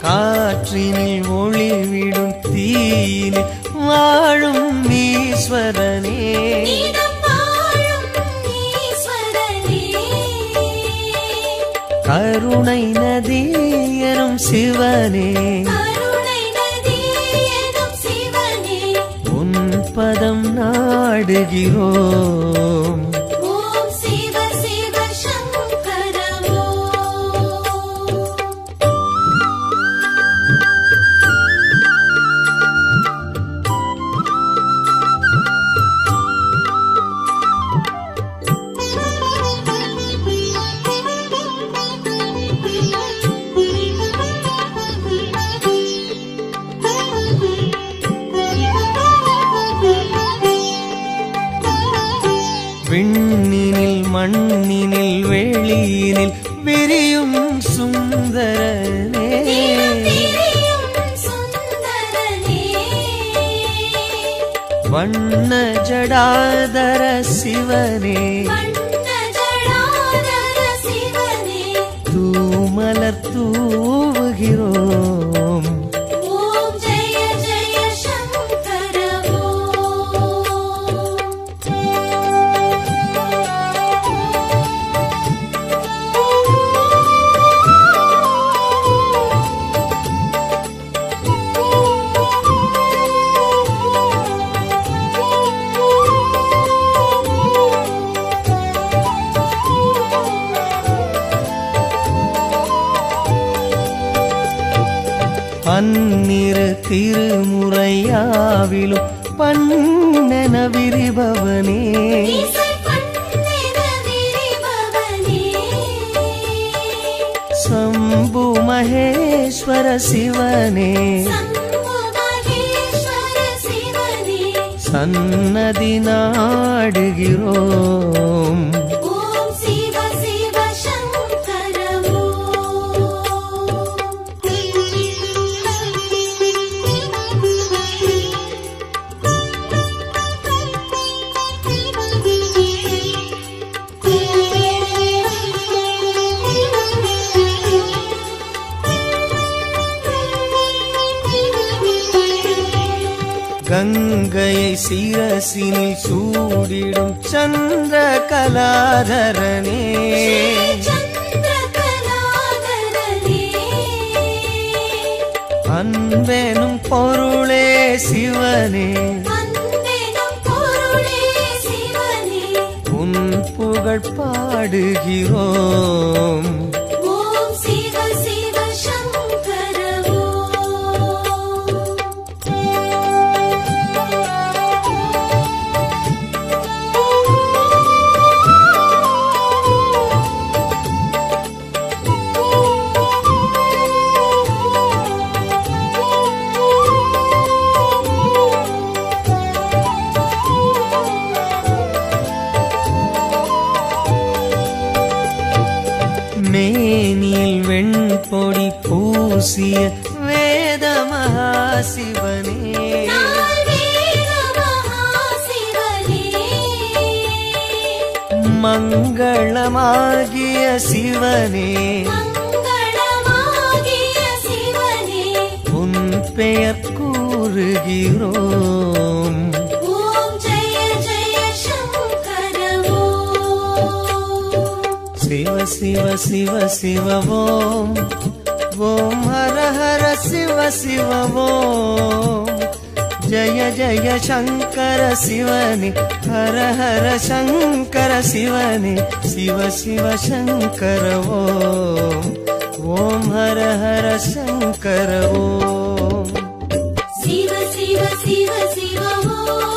காற்றினில் ஒளிவிடும் தீயினில் வாழும் ஈஸ்வரனே கருணை நதி எனும் சிவனே உன் பதம் நாடுகிறோம். விண்ணினில் மண்ணினில் வெளியினில் விரியும் சுந்தரனே வண்ண ஜடாதர சிவனே தூமலர் தூவுகிறோம். பன்னிரு திருமுறையாவிலும் பண்ணென விரிபவனே சம்பு மகேஸ்வர சிவனே சன்னதி நாடுகிறோம். கங்கையை சிரசினில் சூடிடும் சந்திர கலாதரனே அன்பெனும் பொருளே சிவனே உன் புகழ் பாடுகிறோம் மேனில் வெண்பொடி பூசிய வேத மகாசிவனே மங்களமாகிய சிவனே உன் பெயர் கூறுகிறோம் சிவ சிவ சிவ சிவ ஓம் ஓம் ஹர ஹர சிவ சிவ ஓம் ஜய ஜய சங்கர சிவனே ஹர ஹர சங்கர சிவனே சிவ சிவ சங்கர ஓம் ஓம் ஹர ஹர சங்கர ஓம் சிவ சிவ சிவ சிவ ஓம்